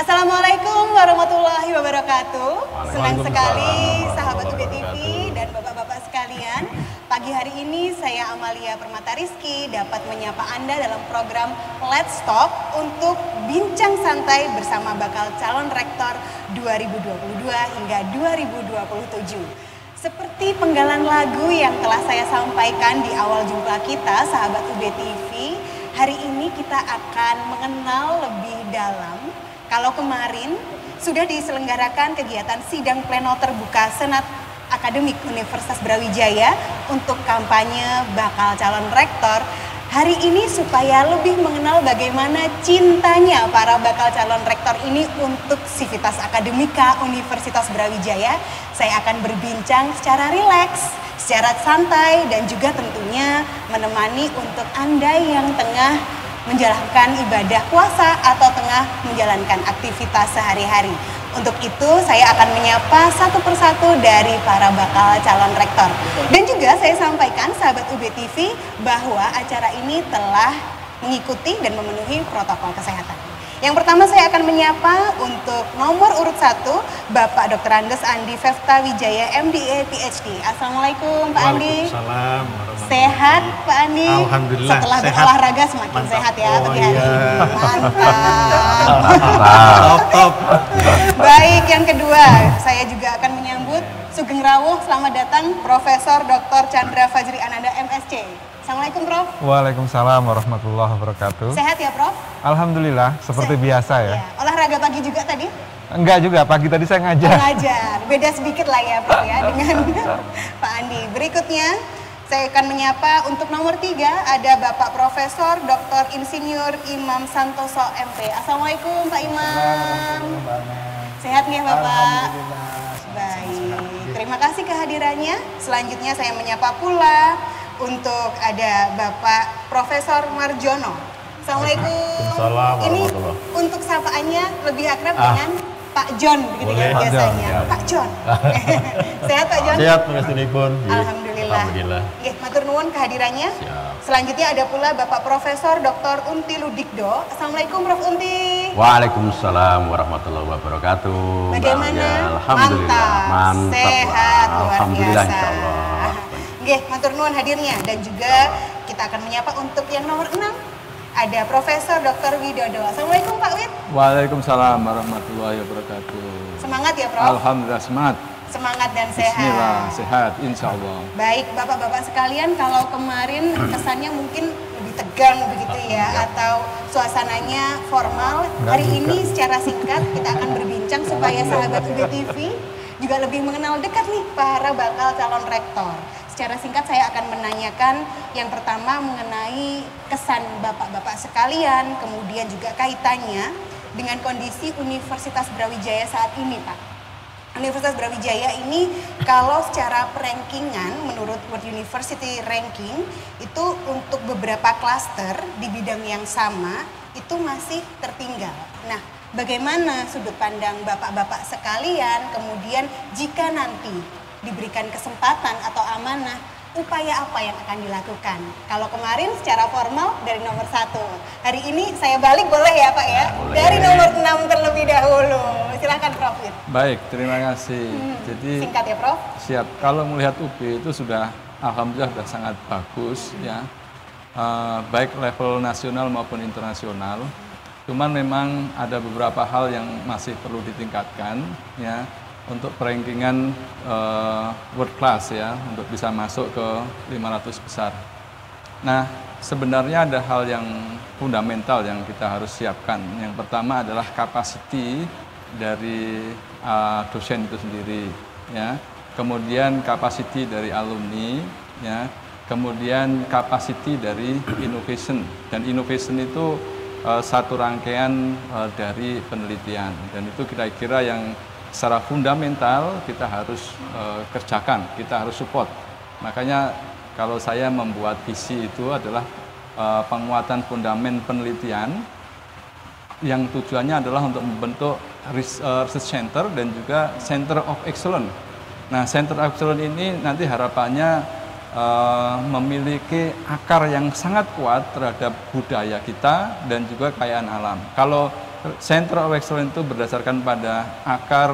Assalamualaikum warahmatullahi wabarakatuh. Senang sekali sahabat UB TV dan bapak-bapak sekalian. Pagi hari ini saya Amalia Permata Rizky dapat menyapa Anda dalam program Let's Talk untuk bincang santai bersama bakal calon rektor 2022 hingga 2027. Seperti penggalan lagu yang telah saya sampaikan di awal jumpa kita, sahabat UB TV, hari ini kita akan mengenal lebih dalam. Kalau kemarin sudah diselenggarakan kegiatan sidang pleno terbuka Senat Akademik Universitas Brawijaya untuk kampanye bakal calon rektor, hari ini supaya lebih mengenal bagaimana cintanya para bakal calon rektor ini untuk Sivitas Akademika Universitas Brawijaya, saya akan berbincang secara rileks, secara santai, dan juga tentunya menemani untuk Anda yang tengah menjalankan ibadah puasa atau tengah menjalankan aktivitas sehari-hari. Untuk itu saya akan menyapa satu persatu dari para bakal calon rektor. Dan juga saya sampaikan sahabat UB TV bahwa acara ini telah mengikuti dan memenuhi protokol kesehatan. Yang pertama saya akan menyapa untuk nomor urut 1 Bapak Dr. Andes Andi Fefta Wijaya MDA PhD. Assalamualaikum Pak Andi. Waalaikumsalam. Sehat Pak Andi? Alhamdulillah. Setelah sehat. berolahraga semakin Mantap. sehat ya pagi hari Iya. ini. Mantap. Top. Baik, yang kedua saya juga akan menyambut Sugeng Rawuh. Selamat datang Profesor Dr. Chandra Fajri Ananda MSc. Assalamualaikum Prof. Waalaikumsalam warahmatullahi wabarakatuh. Sehat ya Prof? Alhamdulillah, seperti biasa ya. Olahraga pagi juga tadi? Enggak juga, pagi tadi saya ngajar. Ngajar, beda sedikit lah ya Prof ya dengan Pak Andi. Berikutnya saya akan menyapa untuk nomor 3 ada Bapak Profesor Dr. Insinyur Imam Santoso MP. Assalamualaikum Pak Imam. Sehat nggih Bapak? Baik, terima kasih kehadirannya. Selanjutnya saya menyapa pula untuk ada Bapak Profesor Marjono. Assalamualaikum. Waalaikumsalam Ini warahmatullahi. untuk sapaannya lebih akrab dengan Pak John begitu Boleh. ya Pak biasanya. John, ya. Pak John. Sehat Pak John? Sehat pangestunipun. Alhamdulillah. Alhamdulillah. Nggih, matur nuwun kehadirannya. Siap. Selanjutnya ada pula Bapak Profesor Dr. Unti Ludikdo. Assalamualaikum Prof Unti. Waalaikumsalam warahmatullahi wabarakatuh. Bagaimana? Bang, alhamdulillah. Mantap. Sehat, luar Alhamdulillah biasa. insyaallah. Nggih, matur nuwun hadirnya dan juga kita akan menyapa untuk yang nomor 6 ada Profesor Dr. Widodo. Assalamualaikum Pak Wid. Waalaikumsalam warahmatullahi wabarakatuh. Semangat ya Prof. Alhamdulillah semangat. Semangat dan Bismillah, sehat. sehat insya Allah. Baik Bapak-bapak sekalian, kalau kemarin kesannya mungkin lebih tegang begitu ya, atau suasananya formal, hari ini secara singkat kita akan berbincang supaya sahabat UB TV juga lebih mengenal dekat nih para bakal calon rektor. Secara singkat saya akan menanyakan yang pertama mengenai kesan bapak-bapak sekalian, kemudian juga kaitannya dengan kondisi Universitas Brawijaya saat ini Pak. Universitas Brawijaya ini kalau secara rankingan menurut World University Ranking itu untuk beberapa klaster di bidang yang sama itu masih tertinggal. Nah, bagaimana sudut pandang bapak-bapak sekalian kemudian jika nanti diberikan kesempatan atau amanah, upaya apa yang akan dilakukan? Kalau kemarin secara formal dari nomor 1, hari ini saya balik boleh ya Pak ya? Boleh. Dari nomor 6 terlebih dahulu. Silahkan Prof. Baik, terima kasih. Jadi Singkat ya Prof. siap. Kalau melihat UB itu sudah alhamdulillah sudah sangat bagus ya. Baik level nasional maupun internasional. Cuman memang ada beberapa hal yang masih perlu ditingkatkan ya untuk perankingan world class ya untuk bisa masuk ke 500 besar. Nah, sebenarnya ada hal yang fundamental yang kita harus siapkan. Yang pertama adalah capacity dari dosen itu sendiri ya. Kemudian capacity dari alumni ya. Kemudian capacity dari innovation, dan innovation itu satu rangkaian dari penelitian, dan itu kira-kira yang secara fundamental kita harus kerjakan, kita harus support. Makanya kalau saya membuat visi itu adalah penguatan fundamen penelitian yang tujuannya adalah untuk membentuk research center dan juga center of excellence. Nah, center of excellence ini nanti harapannya memiliki akar yang sangat kuat terhadap budaya kita dan juga kekayaan alam. Kalau Center of Excellence itu berdasarkan pada akar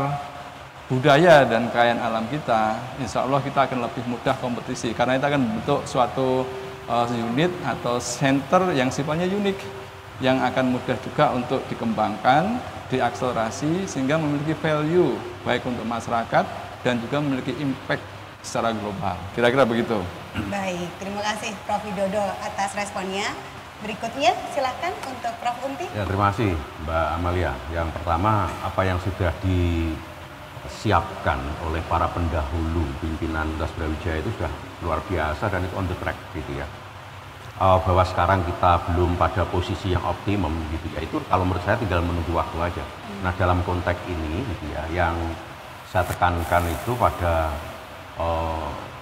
budaya dan kekayaan alam kita, insya Allah kita akan lebih mudah kompetisi karena kita akan membentuk suatu unit atau center yang sifatnya unik yang akan mudah juga untuk dikembangkan, diakselerasi sehingga memiliki value baik untuk masyarakat dan juga memiliki impact secara global. Kira-kira begitu. Baik, terima kasih Prof. Widodo atas responnya. Berikutnya silahkan untuk Prof. Unti. Ya, terima kasih Mbak Amalia. Yang pertama, apa yang sudah disiapkan oleh para pendahulu pimpinan Universitas Brawijaya itu sudah luar biasa dan itu on the track gitu ya. Bahwa sekarang kita belum pada posisi yang optimum gitu ya, itu kalau menurut saya tinggal menunggu waktu aja. Nah, dalam konteks ini gitu ya, yang saya tekankan itu pada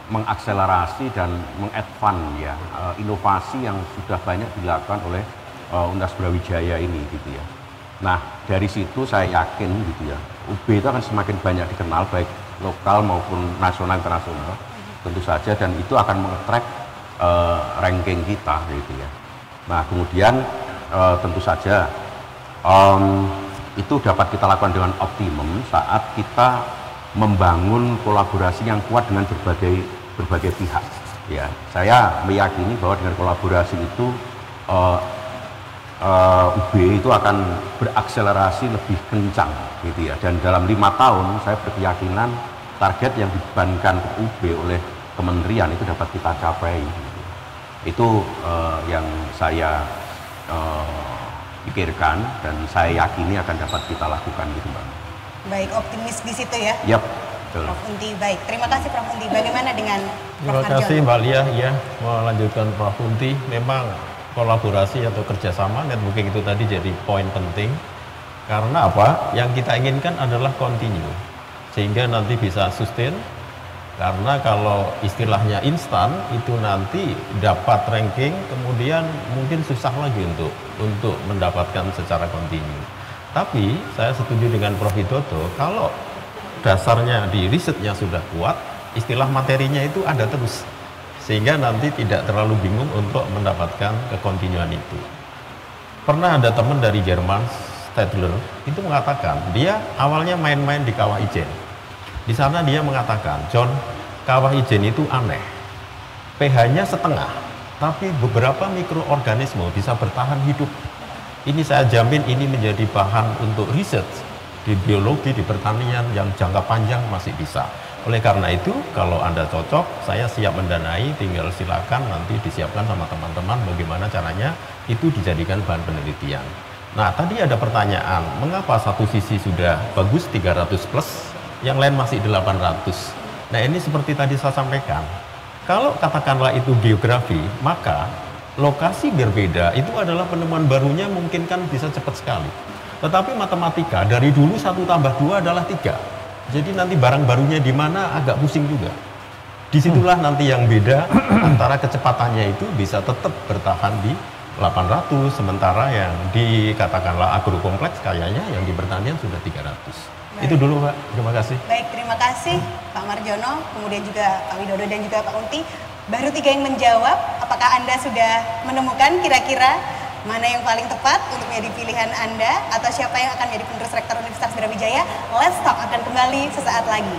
mengakselerasi dan mengadvance ya inovasi yang sudah banyak dilakukan oleh Universitas Brawijaya ini gitu ya. Nah, dari situ saya yakin gitu ya, UB itu akan semakin banyak dikenal baik lokal maupun nasional internasional tentu saja, dan itu akan mengetrack ranking kita gitu ya. Nah, kemudian tentu saja itu dapat kita lakukan dengan optimum saat kita membangun kolaborasi yang kuat dengan berbagai pihak. Ya, saya meyakini bahwa dengan kolaborasi itu UB itu akan berakselerasi lebih kencang, gitu ya. Dan dalam 5 tahun saya berkeyakinan target yang dibebankan ke UB oleh kementerian itu dapat kita capai. Gitu. Itu yang saya pikirkan dan saya yakini akan dapat kita lakukan, gitu, Mbak. Baik, optimis di situ ya. Yap. Prof. Unti, baik. Terima kasih Prof. Unti. Bagaimana dengan Prof. Terima kasih Mbak Lia. Ya, melanjutkan Prof. Unti, memang kolaborasi atau kerjasama networking itu tadi jadi poin penting. Karena apa? Yang kita inginkan adalah continue, sehingga nanti bisa sustain. Karena kalau istilahnya instan itu nanti dapat ranking, kemudian mungkin susah lagi untuk mendapatkan secara continue. Tapi saya setuju dengan Prof. Widodo, kalau dasarnya di risetnya sudah kuat, istilah materinya itu ada terus, sehingga nanti tidak terlalu bingung untuk mendapatkan kekontinuan itu. Pernah ada teman dari Jerman, Stadler, itu mengatakan dia awalnya main-main di kawah ijen. Di sana dia mengatakan, John, kawah ijen itu aneh, pH-nya setengah, tapi beberapa mikroorganisme bisa bertahan hidup. Ini saya jamin ini menjadi bahan untuk riset di biologi, di pertanian yang jangka panjang masih bisa. Oleh karena itu, kalau Anda cocok, saya siap mendanai, tinggal silakan nanti disiapkan sama teman-teman bagaimana caranya itu dijadikan bahan penelitian. Nah, tadi ada pertanyaan, mengapa satu sisi sudah bagus 300 plus, yang lain masih 800? Nah, ini seperti tadi saya sampaikan, kalau katakanlah itu geografi, maka lokasi berbeda itu adalah penemuan barunya mungkin kan bisa cepat sekali. Tetapi matematika dari dulu 1 tambah 2 adalah 3. Jadi nanti barang barunya di mana agak pusing juga. Disitulah nanti yang beda antara kecepatannya itu bisa tetap bertahan di 800, sementara yang dikatakanlah agrokompleks kayaknya yang di pertanian sudah 300. Baik. Itu dulu Pak, terima kasih. Baik, terima kasih Pak Marjono, kemudian juga Pak Widodo dan juga Pak Unti. Baru 3 yang menjawab, apakah Anda sudah menemukan kira-kira mana yang paling tepat untuk menjadi pilihan Anda atau siapa yang akan menjadi penerus rektor Universitas Brawijaya? Let's Talk akan kembali sesaat lagi.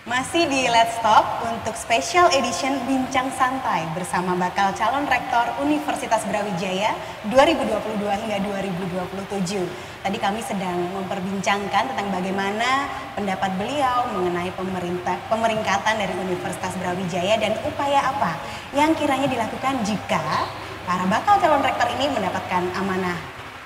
Masih di Let's Talk untuk special edition Bincang Santai bersama bakal calon rektor Universitas Brawijaya 2022 hingga 2027. Tadi kami sedang memperbincangkan tentang bagaimana pendapat beliau mengenai pemeringkatan dari Universitas Brawijaya dan upaya apa yang kiranya dilakukan jika para bakal calon rektor ini mendapatkan amanah.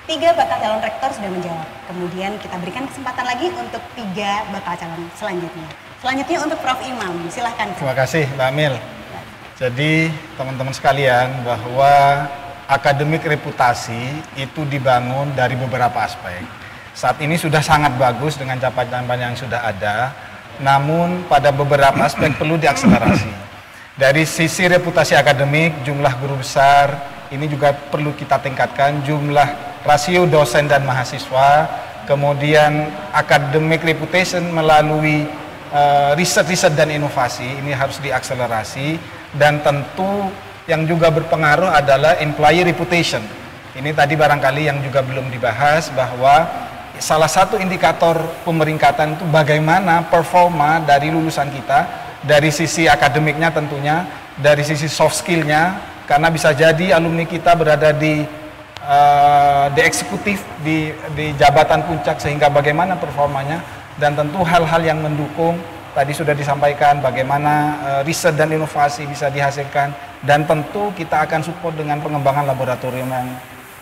3 bakal calon rektor sudah menjawab. Kemudian kita berikan kesempatan lagi untuk 3 bakal calon selanjutnya. Selanjutnya untuk Prof. Imam, silahkan. Terima kasih Mbak Amil. Jadi teman-teman sekalian, bahwa akademik reputasi itu dibangun dari beberapa aspek. Saat ini sudah sangat bagus dengan capaian-capaian yang sudah ada, namun pada beberapa aspek perlu diakselerasi. Dari sisi reputasi akademik, jumlah guru besar ini juga perlu kita tingkatkan, jumlah rasio dosen dan mahasiswa, kemudian academic reputation melalui riset-riset dan inovasi ini harus diakselerasi, dan tentu yang juga berpengaruh adalah employee reputation. Ini tadi barangkali yang juga belum dibahas, bahwa salah satu indikator pemeringkatan itu bagaimana performa dari lulusan kita, dari sisi akademiknya tentunya, dari sisi soft skillnya, karena bisa jadi alumni kita berada di eksekutif, di jabatan puncak, sehingga bagaimana performanya. Dan tentu hal-hal yang mendukung, tadi sudah disampaikan bagaimana riset dan inovasi bisa dihasilkan, dan tentu kita akan support dengan pengembangan laboratorium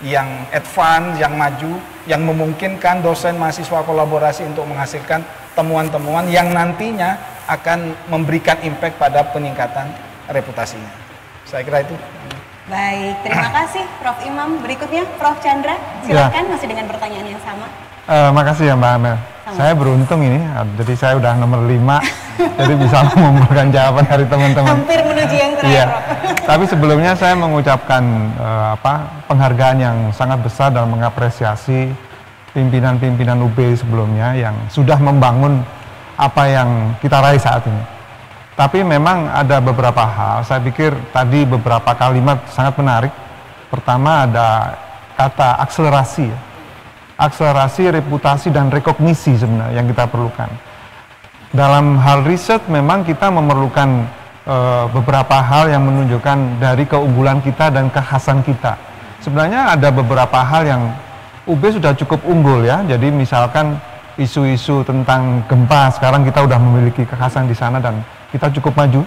yang advance, yang maju, yang memungkinkan dosen mahasiswa kolaborasi untuk menghasilkan temuan-temuan yang nantinya akan memberikan impact pada peningkatan reputasinya. Saya kira itu. Baik, terima kasih Prof. Imam. Berikutnya Prof. Chandra, silakan masih dengan pertanyaan yang sama. Makasih ya Mbak Amel. Saya beruntung ini, jadi saya udah nomor 5, jadi bisa memberikan jawaban dari teman-teman. Hampir menuju yang terakhir. Iya. Tapi sebelumnya saya mengucapkan penghargaan yang sangat besar dan mengapresiasi pimpinan-pimpinan UB sebelumnya yang sudah membangun apa yang kita raih saat ini. Tapi memang ada beberapa hal, saya pikir tadi beberapa kalimat sangat menarik. Pertama ada kata akselerasi. Akselerasi, reputasi, dan rekognisi sebenarnya yang kita perlukan. Dalam hal riset memang kita memerlukan beberapa hal yang menunjukkan dari keunggulan kita dan kekhasan kita. Sebenarnya ada beberapa hal yang UB sudah cukup unggul ya, jadi misalkan isu-isu tentang gempa, sekarang kita sudah memiliki kekhasan di sana dan kita cukup maju.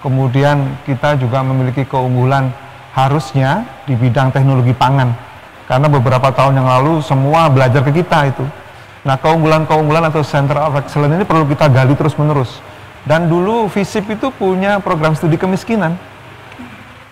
Kemudian kita juga memiliki keunggulan harusnya di bidang teknologi pangan. Karena beberapa tahun yang lalu semua belajar ke kita itu. Nah, keunggulan-keunggulan atau Center of Excellence ini perlu kita gali terus-menerus. Dan dulu FISIP itu punya program studi kemiskinan.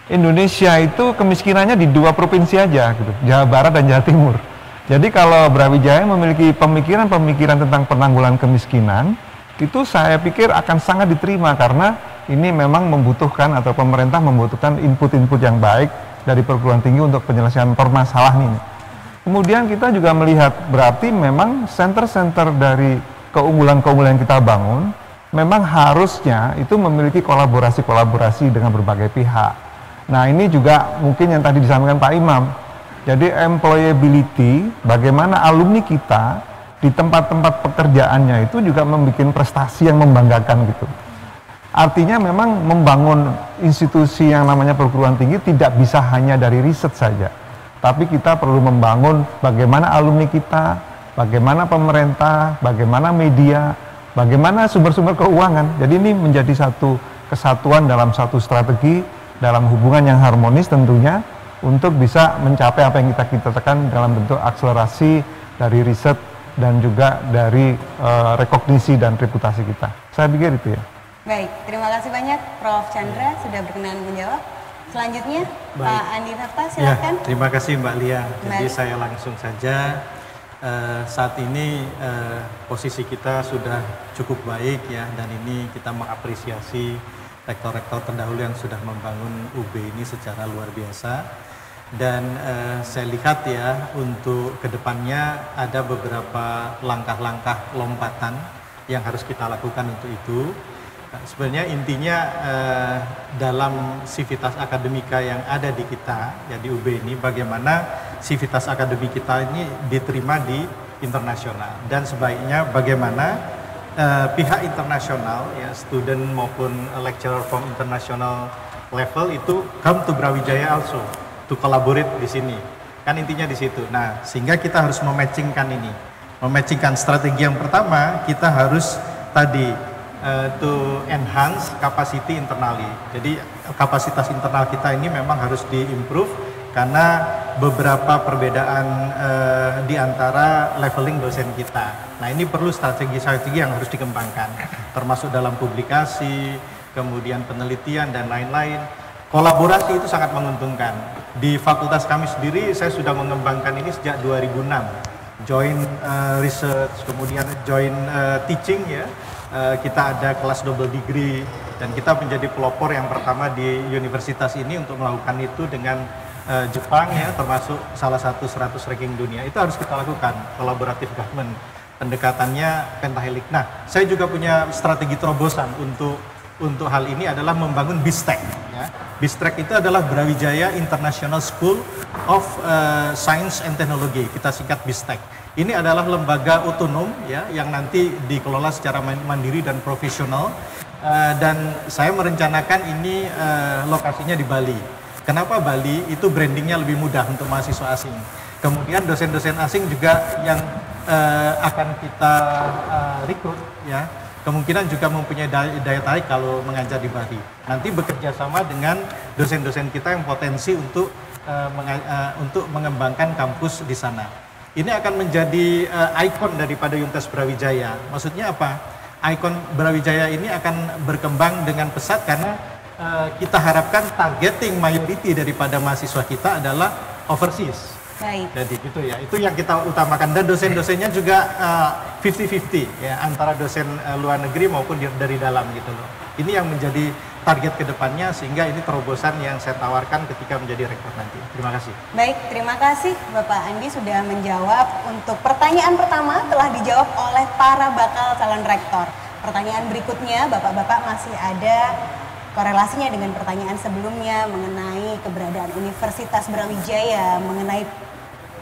Indonesia itu kemiskinannya di 2 provinsi aja, gitu, Jawa Barat dan Jawa Timur. Jadi kalau Brawijaya memiliki pemikiran-pemikiran tentang penanggulangan kemiskinan, itu saya pikir akan sangat diterima karena ini memang membutuhkan atau pemerintah membutuhkan input-input yang baik dari perguruan tinggi untuk penyelesaian permasalahan ini. Kemudian kita juga melihat berarti memang center-center dari keunggulan-keunggulan yang kita bangun memang harusnya itu memiliki kolaborasi-kolaborasi dengan berbagai pihak. Nah ini juga mungkin yang tadi disampaikan Pak Imam. Jadi employability, bagaimana alumni kita di tempat-tempat pekerjaannya itu juga membuat prestasi yang membanggakan gitu. Artinya memang membangun institusi yang namanya perguruan tinggi tidak bisa hanya dari riset saja. Tapi kita perlu membangun bagaimana alumni kita, bagaimana pemerintah, bagaimana media, bagaimana sumber-sumber keuangan. Jadi ini menjadi satu kesatuan dalam satu strategi, dalam hubungan yang harmonis tentunya, untuk bisa mencapai apa yang kita tekan dalam bentuk akselerasi dari riset dan juga dari rekognisi dan reputasi kita. Saya pikir itu ya. Baik, terima kasih banyak Prof. Chandra sudah berkenan menjawab. Selanjutnya Pak Andi Hafta, silakan. Ya, terima kasih Mbak Lia. Jadi Baik. saya langsung saja, saat ini posisi kita sudah cukup baik ya, dan ini kita mengapresiasi rektor-rektor terdahulu yang sudah membangun UB ini secara luar biasa. Dan saya lihat ya, untuk kedepannya ada beberapa langkah-langkah lompatan yang harus kita lakukan untuk itu. Sebenarnya intinya dalam sivitas akademika yang ada di kita, ya di UB ini, bagaimana sivitas akademik kita ini diterima di internasional, dan sebaiknya bagaimana pihak internasional, ya student maupun lecturer from international level itu come to Brawijaya also to collaborate di sini. Kan intinya di situ. Nah, sehingga kita harus mematchingkan ini. Mematchingkan strategi yang pertama, kita harus tadi to enhance capacity internally. Jadi kapasitas internal kita ini memang harus di-improve karena beberapa perbedaan di antara leveling dosen kita. Nah, ini perlu strategi-strategi yang harus dikembangkan, termasuk dalam publikasi, kemudian penelitian dan lain-lain. Kolaborasi itu sangat menguntungkan. Di fakultas kami sendiri saya sudah mengembangkan ini sejak 2006. Join research, kemudian join teaching ya. Kita ada kelas double degree dan kita menjadi pelopor yang pertama di universitas ini untuk melakukan itu dengan Jepang ya, termasuk salah satu 100 ranking dunia. Itu harus kita lakukan, collaborative government. Pendekatannya pentahelik. Nah, saya juga punya strategi terobosan untuk hal ini adalah membangun BISTEC. Ya. BISTEC itu adalah Brawijaya International School of Science and Technology. Kita singkat BISTEC. Ini adalah lembaga otonom ya yang nanti dikelola secara mandiri dan profesional. Dan saya merencanakan ini lokasinya di Bali. Kenapa Bali? Itu brandingnya lebih mudah untuk mahasiswa asing. Kemudian dosen-dosen asing juga yang akan kita rekrut ya, kemungkinan juga mempunyai daya tarik kalau mengajar di Bali. Nanti bekerja sama dengan dosen-dosen kita yang potensi untuk mengembangkan kampus di sana. Ini akan menjadi ikon daripada Universitas Brawijaya. Maksudnya apa? Ikon Brawijaya ini akan berkembang dengan pesat karena kita harapkan targeting majority daripada mahasiswa kita adalah overseas. Baik. Jadi itu ya, itu yang kita utamakan dan dosen-dosennya juga 50-50 ya antara dosen luar negeri maupun dari dalam gitu loh. Ini yang menjadi target kedepannya sehingga ini terobosan yang saya tawarkan ketika menjadi rektor nanti. Terima kasih. Baik, terima kasih Bapak Andi sudah menjawab. Untuk pertanyaan pertama telah dijawab oleh para bakal calon rektor. Pertanyaan berikutnya, Bapak-bapak masih ada korelasinya dengan pertanyaan sebelumnya mengenai keberadaan Universitas Brawijaya, mengenai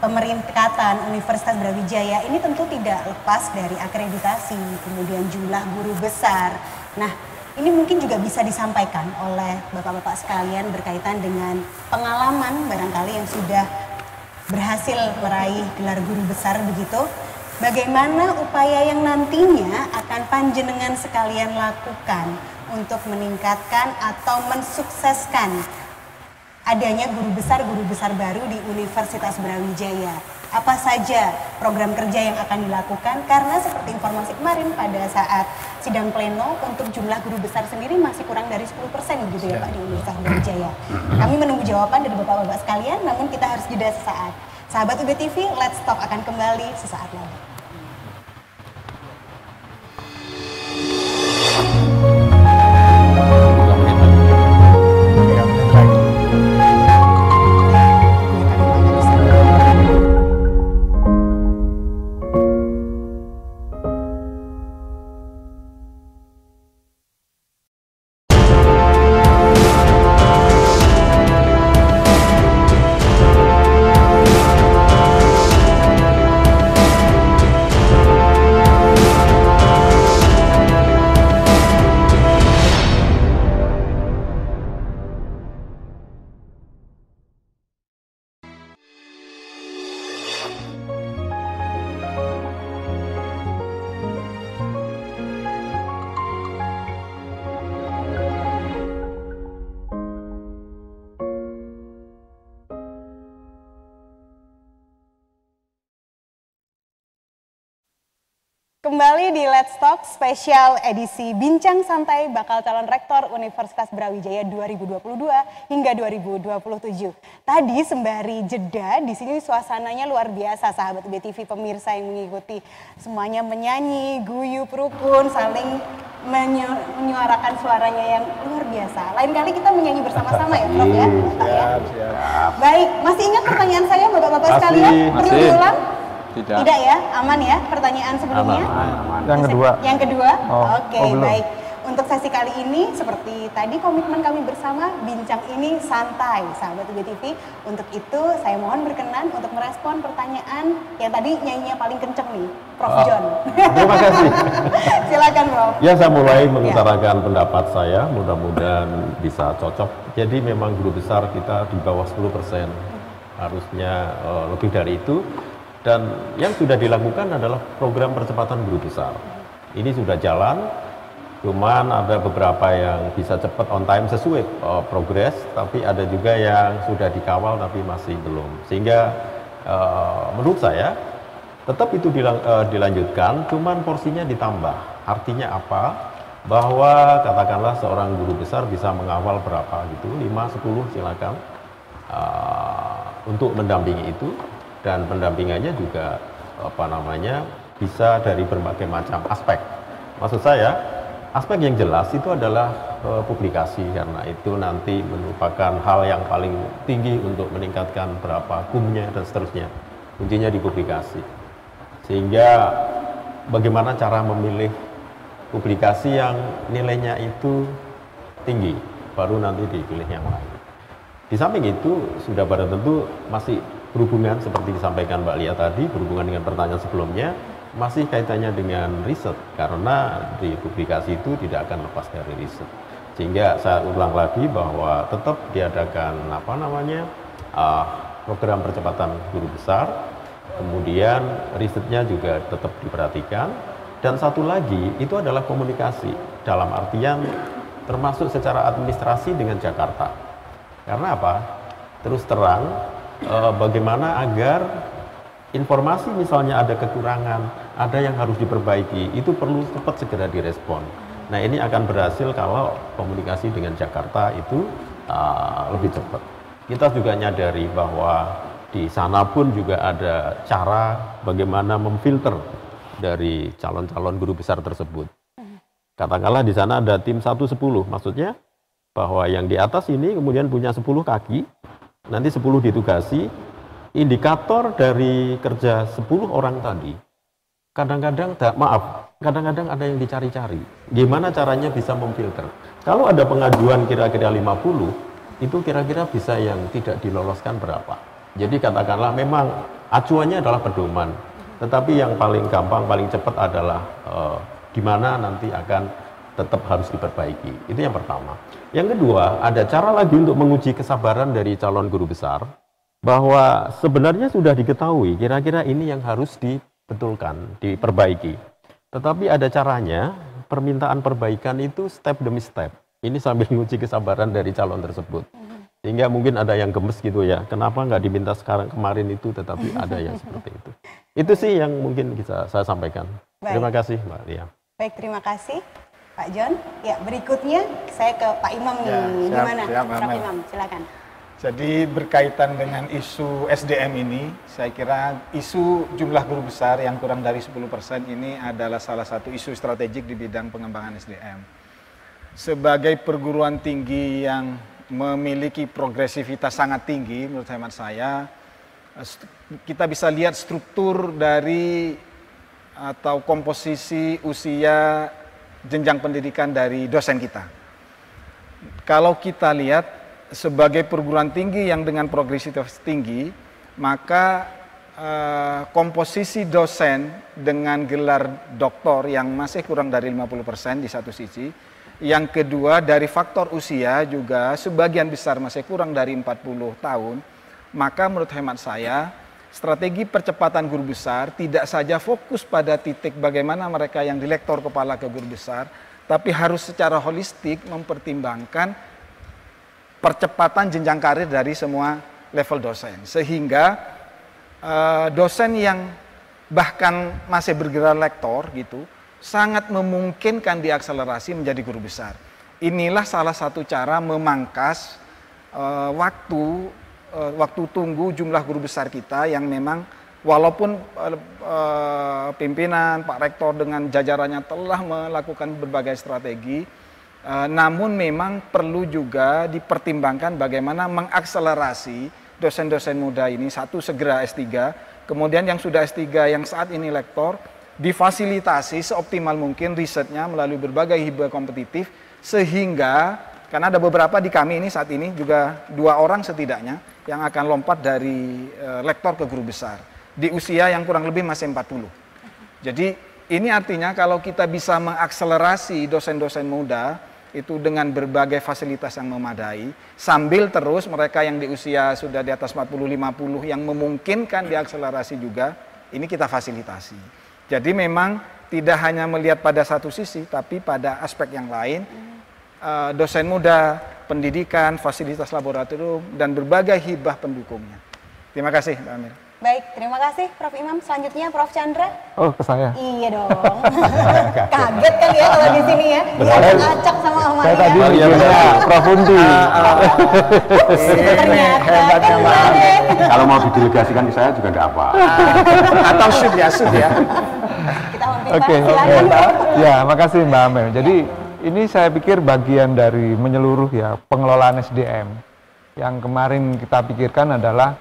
pemeringkatan Universitas Brawijaya. Ini tentu tidak lepas dari akreditasi, kemudian jumlah guru besar. Nah, ini mungkin juga bisa disampaikan oleh bapak-bapak sekalian berkaitan dengan pengalaman barangkali yang sudah berhasil meraih gelar guru besar begitu. Bagaimana upaya yang nantinya akan panjenengan sekalian lakukan untuk meningkatkan atau mensukseskan adanya guru besar baru di Universitas Brawijaya. Apa saja program kerja yang akan dilakukan? Karena seperti informasi kemarin pada saat sidang pleno untuk jumlah guru besar sendiri masih kurang dari 10% gitu ya Pak di Universitas Brawijaya. Kami menunggu jawaban dari bapak-bapak sekalian, namun kita harus jeda sesaat. Sahabat UB TV, Let's Talk akan kembali sesaat lagi. Kembali di Let's Talk spesial edisi Bincang Santai bakal calon rektor Universitas Brawijaya 2022 hingga 2027. Tadi sembari jeda di sini suasananya luar biasa sahabat BTV pemirsa yang mengikuti. Semuanya menyanyi, guyup, rukun, saling menyuarakan suaranya yang luar biasa. Lain kali kita menyanyi bersama-sama ya Prof ya? Siap. Baik, masih ingat pertanyaan saya Bapak-bapak sekalian? Perlu diulang? Tidak. Tidak ya, aman ya pertanyaan sebelumnya? Aman. Yang kedua. Yang kedua? Oh, Oke, belum. baik. untuk sesi kali ini seperti tadi komitmen kami bersama, bincang ini santai, sahabat UB TV. Untuk itu saya mohon berkenan untuk merespon pertanyaan yang tadi nyanyinya paling kenceng nih, Prof. John. Terima kasih. Silakan, Prof. Ya, saya mulai mengutarakan pendapat saya, mudah-mudahan bisa cocok. Jadi memang guru besar kita di bawah 10%, harusnya lebih dari itu. Dan yang sudah dilakukan adalah program percepatan guru besar. Ini sudah jalan, cuman ada beberapa yang bisa cepat on time sesuai progres, tapi ada juga yang sudah dikawal tapi masih belum. Sehingga menurut saya tetap itu dilanjutkan, cuman porsinya ditambah. Artinya apa? Bahwa katakanlah seorang guru besar bisa mengawal berapa gitu, 5, 10 silakan untuk mendampingi itu. Dan pendampingannya juga bisa dari berbagai macam aspek. Maksud saya, aspek yang jelas itu adalah publikasi, karena itu nanti merupakan hal yang paling tinggi untuk meningkatkan berapa kumnya dan seterusnya. Kuncinya di publikasi. Sehingga bagaimana cara memilih publikasi yang nilainya itu tinggi, baru nanti dipilih yang lain. Di samping itu sudah pada tentu masih berhubungan seperti disampaikan Mbak Lia tadi, berhubungan dengan pertanyaan sebelumnya, masih kaitannya dengan riset, karena di publikasi itu tidak akan lepas dari riset. Sehingga saya ulang lagi bahwa tetap diadakan program percepatan guru besar, kemudian risetnya juga tetap diperhatikan, dan satu lagi itu adalah komunikasi, dalam artian termasuk secara administrasi dengan Jakarta. Karena apa? Terus terang, bagaimana agar informasi misalnya ada kekurangan, ada yang harus diperbaiki, itu perlu cepat segera direspon. Nah, ini akan berhasil kalau komunikasi dengan Jakarta itu lebih cepat. Kita juga nyadari bahwa di sana pun juga ada cara bagaimana memfilter dari calon-calon guru besar tersebut. Katakanlah di sana ada tim 1-10, maksudnya bahwa yang di atas ini kemudian punya 10 kaki, nanti 10 ditugasi, indikator dari kerja 10 orang tadi, kadang-kadang ada yang dicari-cari. Gimana caranya bisa memfilter? Kalau ada pengajuan kira-kira 50, itu kira-kira bisa yang tidak diloloskan berapa. Jadi katakanlah memang acuannya adalah pedoman, tetapi yang paling gampang, paling cepat adalah di mana nanti akan tetap harus diperbaiki. Itu yang pertama. Yang kedua, ada cara lagi untuk menguji kesabaran dari calon guru besar, bahwa sebenarnya sudah diketahui kira-kira ini yang harus dibetulkan, diperbaiki. Tetapi ada caranya, permintaan perbaikan itu step demi step. Ini sambil menguji kesabaran dari calon tersebut. Sehingga mungkin ada yang gemes gitu ya, kenapa nggak diminta sekarang kemarin itu, tetapi ada yang seperti itu. Itu sih yang mungkin bisa saya sampaikan. Baik. Terima kasih Mbak Lia. Baik, terima kasih Pak John. Ya, berikutnya saya ke Pak Imam nih. Ya, Gimana? siap, Prof. Amel. Imam, silakan. Jadi berkaitan dengan isu SDM ini, saya kira isu jumlah guru besar yang kurang dari 10% ini adalah salah satu isu strategik di bidang pengembangan SDM. Sebagai perguruan tinggi yang memiliki progresivitas sangat tinggi, menurut hemat saya, kita bisa lihat struktur dari atau komposisi usia jenjang pendidikan dari dosen kita. Kalau kita lihat sebagai perguruan tinggi yang dengan progresivitas tinggi, maka komposisi dosen dengan gelar doktor yang masih kurang dari 50% di satu sisi, yang kedua dari faktor usia juga sebagian besar masih kurang dari 40 tahun, maka menurut hemat saya strategi percepatan guru besar tidak saja fokus pada titik bagaimana mereka yang dilektor kepala ke guru besar, tapi harus secara holistik mempertimbangkan percepatan jenjang karir dari semua level dosen. Sehingga dosen yang bahkan masih bergelar lektor gitu, sangat memungkinkan diakselerasi menjadi guru besar. Inilah salah satu cara memangkas waktu tunggu jumlah guru besar kita yang memang walaupun pimpinan Pak Rektor dengan jajarannya telah melakukan berbagai strategi, namun memang perlu juga dipertimbangkan bagaimana mengakselerasi dosen-dosen muda ini, satu segera S3, kemudian yang sudah S3 yang saat ini lektor difasilitasi seoptimal mungkin risetnya melalui berbagai hibah kompetitif, sehingga karena ada beberapa di kami ini saat ini juga 2 orang setidaknya yang akan lompat dari lektor ke guru besar di usia yang kurang lebih masih 40. Jadi ini artinya kalau kita bisa mengakselerasi dosen-dosen muda itu dengan berbagai fasilitas yang memadai, sambil terus mereka yang di usia sudah di atas 40-50 yang memungkinkan diakselerasi juga, ini kita fasilitasi. Jadi memang tidak hanya melihat pada satu sisi, tapi pada aspek yang lain, dosen muda, pendidikan, fasilitas laboratorium, dan berbagai hibah pendukungnya. Terima kasih, Mbak Amir. Baik, terima kasih Prof. Imam. Selanjutnya Prof. Chandra. Oh, ke saya? Iya dong. Kaget kan ya kalau di sini ya. Dia acak sama Amalia. Saya tadi mikirnya Prof. Hunti. Ternyata kan Kalau mau didelegasikan ke saya juga nggak apa. Atau sud ya. kita hampir Oke, silakan. ya makasih Mbak Amel. Jadi ini saya pikir bagian dari menyeluruh ya pengelolaan SDM. Yang kemarin kita pikirkan adalah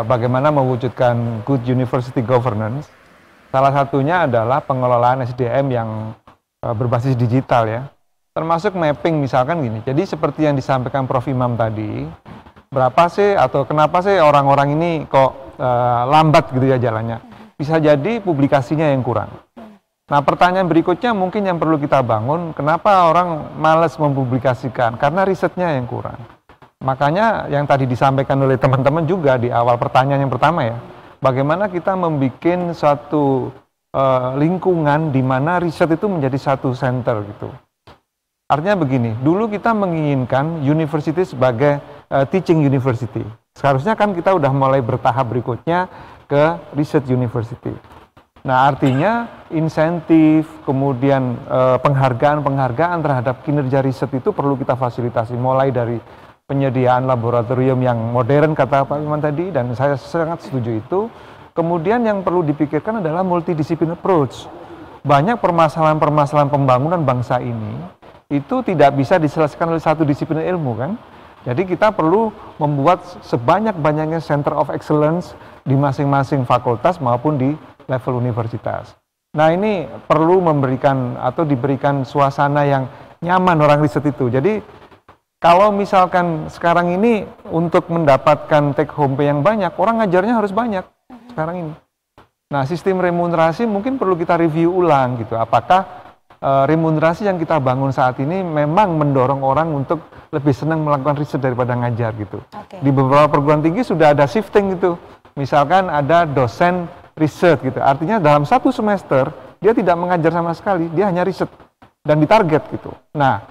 bagaimana mewujudkan good university governance. Salah satunya adalah pengelolaan SDM yang berbasis digital ya. Termasuk mapping misalkan gini. Jadi seperti yang disampaikan Prof. Imam tadi, berapa sih atau kenapa sih orang-orang ini kok lambat gitu ya jalannya? Bisa jadi publikasinya yang kurang. Nah, pertanyaan berikutnya mungkin yang perlu kita bangun, kenapa orang malas mempublikasikan? Karena risetnya yang kurang. Makanya yang tadi disampaikan oleh teman-teman juga di awal pertanyaan yang pertama ya, bagaimana kita membuat suatu lingkungan di mana riset itu menjadi satu center gitu. Artinya begini, dulu kita menginginkan university sebagai teaching university. Seharusnya kan kita udah mulai bertahap berikutnya ke research university. Nah, artinya insentif, kemudian penghargaan terhadap kinerja riset itu perlu kita fasilitasi, mulai dari penyediaan laboratorium yang modern kata Pak Iman tadi, dan saya sangat setuju itu. Kemudian yang perlu dipikirkan adalah multidisiplin approach. Banyak permasalahan-permasalahan pembangunan bangsa ini itu tidak bisa diselesaikan oleh satu disiplin ilmu kan. Jadi kita perlu membuat sebanyak-banyaknya center of excellence di masing-masing fakultas maupun di level universitas. Nah, ini perlu memberikan atau diberikan suasana yang nyaman orang riset itu. Jadi kalau misalkan sekarang ini untuk mendapatkan take home pay yang banyak, orang ngajarnya harus banyak sekarang ini. Nah, sistem remunerasi mungkin perlu kita review ulang gitu. Apakah remunerasi yang kita bangun saat ini memang mendorong orang untuk lebih senang melakukan riset daripada ngajar gitu. Di beberapa perguruan tinggi sudah ada shifting gitu. Misalkan ada dosen riset gitu. Artinya dalam satu semester dia tidak mengajar sama sekali, dia hanya riset dan ditarget gitu. Nah,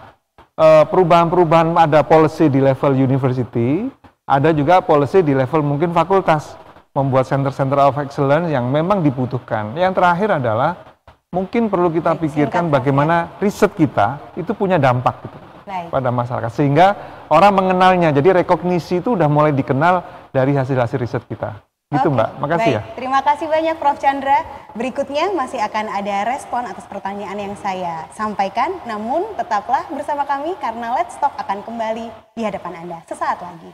perubahan-perubahan ada policy di level university, ada juga policy di level mungkin fakultas, membuat center-center of excellence yang memang dibutuhkan. Yang terakhir adalah mungkin perlu kita pikirkan bagaimana riset kita itu punya dampak gitu pada masyarakat, sehingga orang mengenalnya. Jadi rekognisi itu udah mulai dikenal dari hasil-hasil riset kita. Gitu Mbak, makasih ya. Terima kasih banyak Prof. Chandra. Berikutnya masih akan ada respon atas pertanyaan yang saya sampaikan. Namun tetaplah bersama kami karena Let's Talk akan kembali di hadapan Anda sesaat lagi.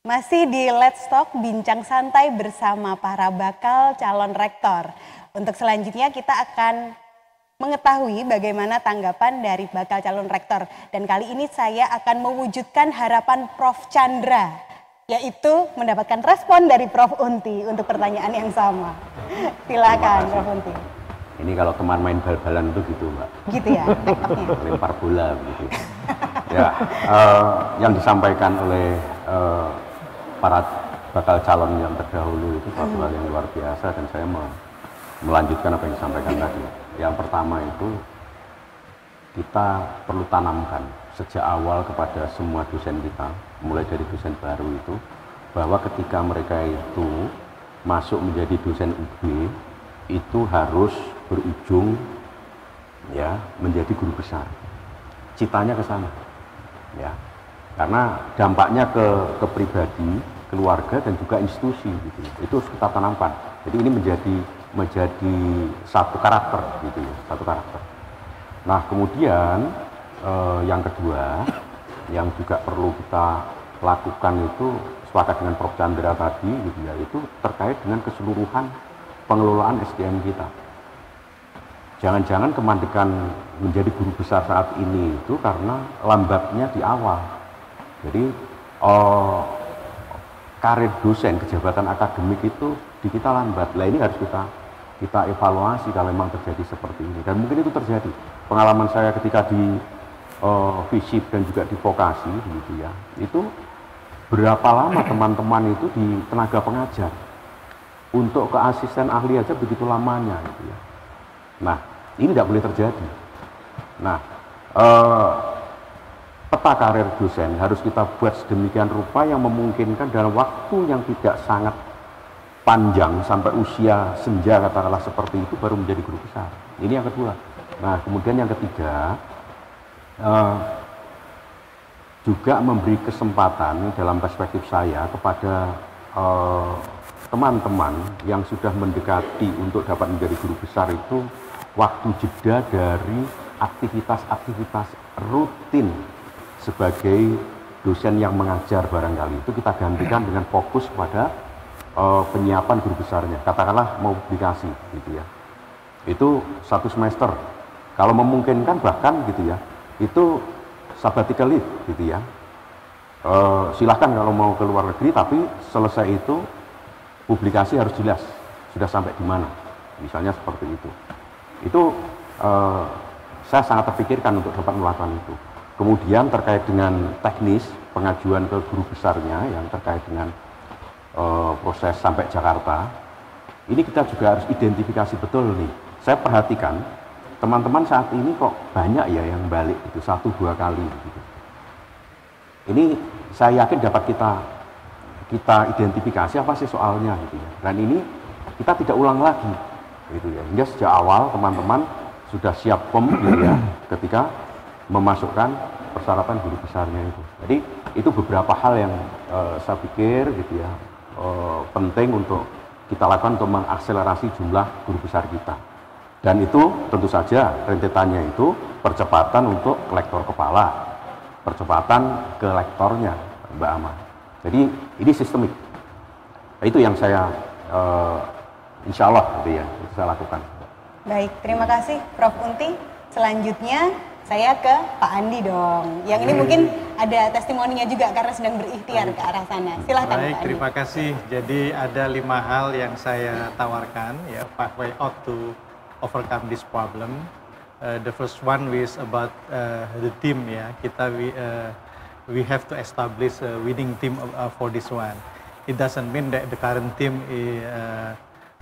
Masih di Let's Talk, bincang santai bersama para bakal calon rektor. Untuk selanjutnya kita akan mengetahui bagaimana tanggapan dari bakal calon rektor. Dan kali ini saya akan mewujudkan harapan Prof. Chandra. yaitu mendapatkan respon dari Prof. Unti untuk pertanyaan yang sama. Silakan Prof. Unti. Ini kalau teman main bal-balan itu gitu, Mbak. Gitu ya, tekniknya. Lempar bola gitu. Ya, yang disampaikan oleh para bakal calon yang terdahulu itu suatu hal yang luar biasa, dan saya melanjutkan apa yang disampaikan tadi. Yang pertama itu kita perlu tanamkan sejak awal kepada semua dosen kita, mulai dari dosen baru itu, bahwa ketika mereka itu masuk menjadi dosen UB itu harus berujung ya menjadi guru besar. Citanya ke sana. Ya. Karena dampaknya ke pribadi, keluarga, dan juga institusi gitu. Itu harus kita tanamkan. Jadi ini menjadi satu karakter gitu ya, satu karakter. Nah, kemudian yang kedua yang juga perlu kita lakukan itu sepakat dengan Prof. Chandra tadi gitu ya, itu terkait dengan keseluruhan pengelolaan SDM kita. Jangan-jangan kemandekan menjadi guru besar saat ini itu karena lambatnya di awal. Jadi karir dosen kejabatan akademik itu di kita lambat. Nah, ini harus kita evaluasi kalau memang terjadi seperti ini, dan mungkin itu terjadi. Pengalaman saya ketika di FISIP dan juga di vokasi gitu ya, itu berapa lama teman-teman itu di tenaga pengajar untuk ke asisten ahli aja begitu lamanya gitu ya. Nah, ini tidak boleh terjadi. Nah, peta karir dosen harus kita buat sedemikian rupa yang memungkinkan dalam waktu yang tidak sangat panjang sampai usia senja katakanlah seperti itu baru menjadi guru besar. Ini yang kedua. Nah, kemudian yang ketiga juga memberi kesempatan dalam perspektif saya kepada teman-teman yang sudah mendekati untuk dapat menjadi guru besar itu waktu jeda dari aktivitas-aktivitas rutin sebagai dosen yang mengajar barangkali itu kita gantikan dengan fokus pada penyiapan guru besarnya. Katakanlah mau publikasi gitu ya. Itu 1 semester. Kalau memungkinkan bahkan gitu ya, itu sabbatical leave gitu ya. Silahkan kalau mau ke luar negeri, tapi selesai itu publikasi harus jelas sudah sampai di mana. Misalnya seperti itu. Itu saya sangat terpikirkan untuk dapat melakukan itu. Kemudian terkait dengan teknis pengajuan ke guru besarnya yang terkait dengan proses sampai Jakarta, ini kita juga harus identifikasi betul nih. Saya perhatikan teman-teman saat ini kok banyak ya yang balik itu 1-2 kali gitu. Ini saya yakin dapat kita identifikasi apa sih soalnya gitu ya. Dan ini kita tidak ulang lagi gitu ya. Hingga sejak awal teman-teman sudah siap gitu ya ketika memasukkan persyaratan guru besarnya itu. Jadi itu beberapa hal yang saya pikir gitu ya penting untuk kita lakukan untuk mengakselerasi jumlah guru besar kita. Dan itu tentu saja rentetannya itu percepatan untuk lektor kepala, percepatan ke lektornya, Mbak Ama. Jadi ini sistemik. Nah, itu yang saya insya Allah gitu ya, itu saya lakukan. Baik, terima kasih Prof. Unti. Selanjutnya saya ke Pak Andi dong. Yang ini mungkin ada testimoninya juga karena sedang berikhtiar ke arah sana. Silahkan Baik, Pak Andi. terima kasih. Jadi ada 5 hal yang saya tawarkan ya, pathway out to overcome this problem. The first one is about the team ya. We have to establish a winning team for this one. It doesn't mean that the current team is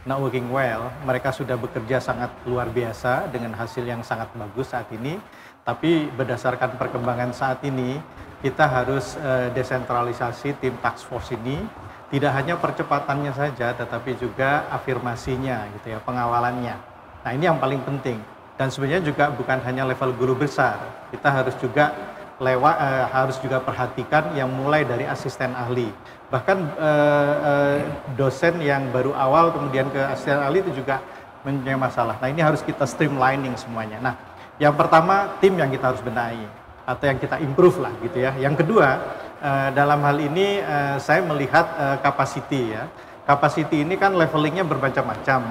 not working well. Mereka sudah bekerja sangat luar biasa dengan hasil yang sangat bagus saat ini. Tapi berdasarkan perkembangan saat ini, kita harus desentralisasi tim task force ini. Tidak hanya percepatannya saja, tetapi juga afirmasinya, gitu ya, pengawalannya. Nah, ini yang paling penting. Dan sebenarnya juga bukan hanya level guru besar. Kita harus juga harus juga perhatikan yang mulai dari asisten ahli. Bahkan dosen yang baru awal kemudian ke asisten ahli itu juga mempunyai masalah. Nah, ini harus kita streamlining semuanya. Nah, yang pertama tim yang kita harus benahi atau yang kita improve lah gitu ya. Yang kedua, dalam hal ini saya melihat capacity ya. Capacity ini kan levelingnya bermacam-macam,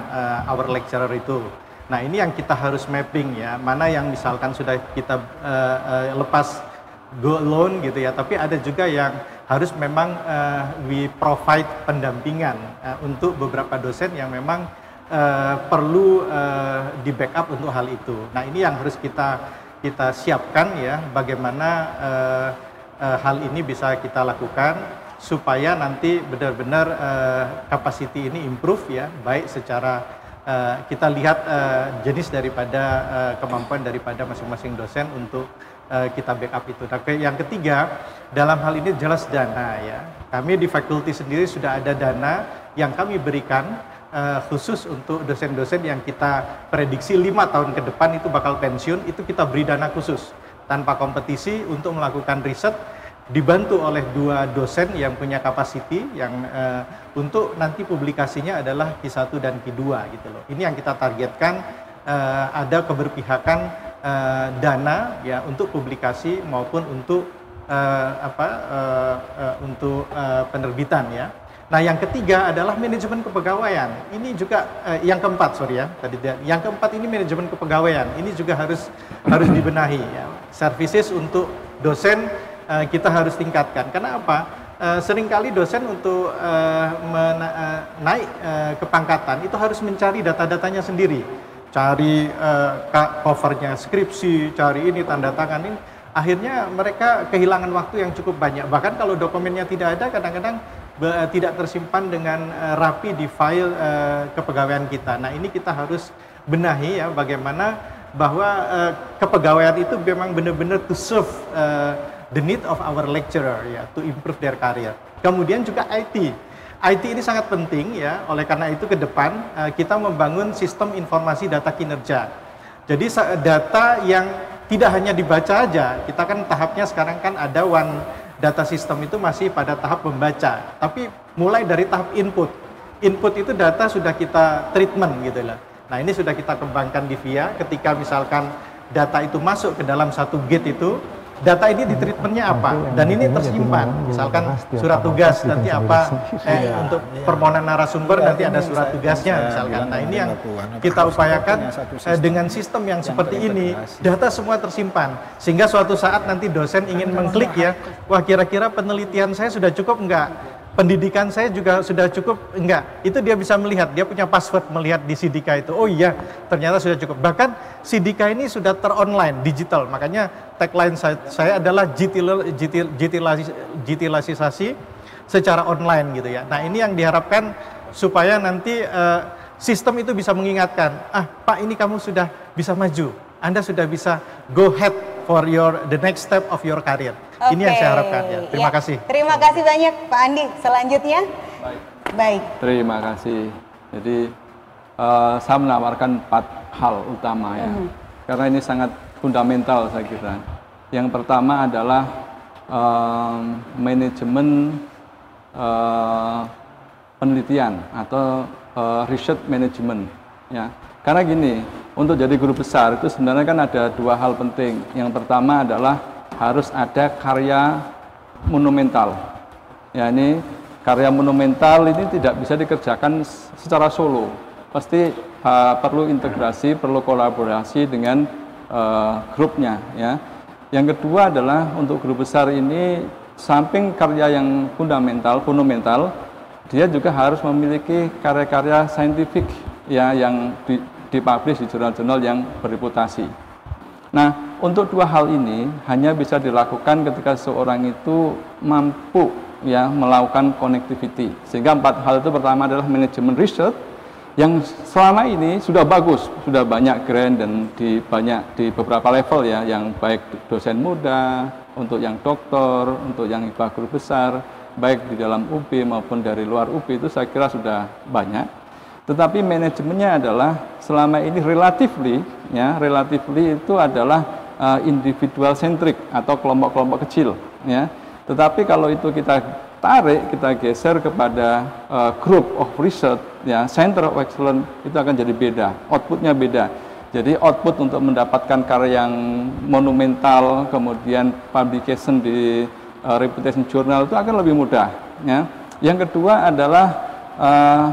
our lecturer itu. Nah, ini yang kita harus mapping ya, mana yang misalkan sudah kita lepas go alone gitu ya, tapi ada juga yang harus memang we provide pendampingan untuk beberapa dosen yang memang perlu di backup untuk hal itu. Nah ini yang harus kita siapkan ya, bagaimana hal ini bisa kita lakukan supaya nanti benar-benar capacity ini improve ya, baik secara kita lihat jenis daripada kemampuan daripada masing-masing dosen untuk kita backup itu. Tapi yang ketiga, dalam hal ini jelas dana ya. Kami di fakulti sendiri sudah ada dana yang kami berikan khusus untuk dosen-dosen yang kita prediksi 5 tahun ke depan itu bakal pensiun, itu kita beri dana khusus tanpa kompetisi untuk melakukan riset, dibantu oleh 2 dosen yang punya kapasiti yang untuk nanti publikasinya adalah Q1 dan Q2 gitu loh. Ini yang kita targetkan, ada keberpihakan dana ya untuk publikasi maupun untuk untuk penerbitan ya. Nah, yang ketiga adalah manajemen kepegawaian. Ini juga yang keempat, sorry ya. Yang keempat ini manajemen kepegawaian. Ini juga harus dibenahi ya. Services untuk dosen kita harus tingkatkan. Karena apa? Seringkali dosen untuk naik kepangkatan itu harus mencari data-datanya sendiri. Cari covernya skripsi, cari ini tanda tangan ini. Akhirnya mereka kehilangan waktu yang cukup banyak. Bahkan kalau dokumennya tidak ada, kadang-kadang tidak tersimpan dengan rapi di file kepegawaian kita. Nah ini kita harus benahi ya, bagaimana bahwa kepegawaian itu memang benar-benar to serve the need of our lecturer ya, to improve their career. Kemudian juga IT. IT ini sangat penting ya, oleh karena itu ke depan kita membangun sistem informasi data kinerja. Jadi data yang tidak hanya dibaca aja, kita kan tahapnya sekarang kan ada one data system itu masih pada tahap membaca, tapi mulai dari tahap input. Input itu data sudah kita treatment gitu lah. Nah ini sudah kita kembangkan di VIA, ketika misalkan data itu masuk ke dalam satu gate itu, data ini di treatmentnya apa, dan ini tersimpan, misalkan surat tugas nanti apa, untuk permohonan narasumber nanti ada surat tugasnya misalkan. Nah ini yang kita upayakan dengan sistem yang seperti ini, data semua tersimpan, sehingga suatu saat nanti dosen ingin mengklik ya, wah kira-kira penelitian saya sudah cukup enggak, pendidikan saya juga sudah cukup enggak, itu dia bisa melihat, dia punya password melihat di Sidika itu, oh iya ternyata sudah cukup. Bahkan Sidika ini sudah teronline, digital, makanya tagline saya adalah digitalisasi secara online gitu ya. Nah ini yang diharapkan supaya nanti sistem itu bisa mengingatkan, Pak ini kamu sudah bisa maju, Anda sudah bisa go ahead for the next step of your career. Ini yang saya harapkan ya. Terima kasih. Terima kasih banyak Pak Andi. Selanjutnya. Baik. Terima kasih. Jadi saya menawarkan 4 hal utama ya. Karena ini sangat fundamental saya kira. Yang pertama adalah manajemen penelitian atau research management ya. Karena gini, untuk jadi guru besar itu sebenarnya kan ada 2 hal penting. Yang pertama adalah harus ada karya monumental. Ya ini karya monumental ini tidak bisa dikerjakan secara solo. Pasti perlu integrasi, perlu kolaborasi dengan grupnya ya. Yang kedua adalah untuk guru besar ini samping karya yang fundamental, dia juga harus memiliki karya-karya saintifik ya yang dipublish di jurnal-jurnal yang berreputasi. Nah, untuk 2 hal ini hanya bisa dilakukan ketika seorang itu mampu ya melakukan connectivity. Sehingga 4 hal itu pertama adalah manajemen research yang selama ini sudah bagus, sudah banyak grant dan di beberapa level ya, yang baik dosen muda, untuk yang doktor, untuk yang hibah guru besar, baik di dalam UB maupun dari luar UB itu saya kira sudah banyak. Tetapi manajemennya adalah selama ini relatively itu adalah individual centric atau kelompok-kelompok kecil ya. Tetapi kalau itu kita tarik, kita geser kepada group of research ya, center of excellence, itu akan jadi beda, outputnya beda. Jadi output untuk mendapatkan karya yang monumental, kemudian publication di reputation journal itu akan lebih mudah ya. Yang kedua adalah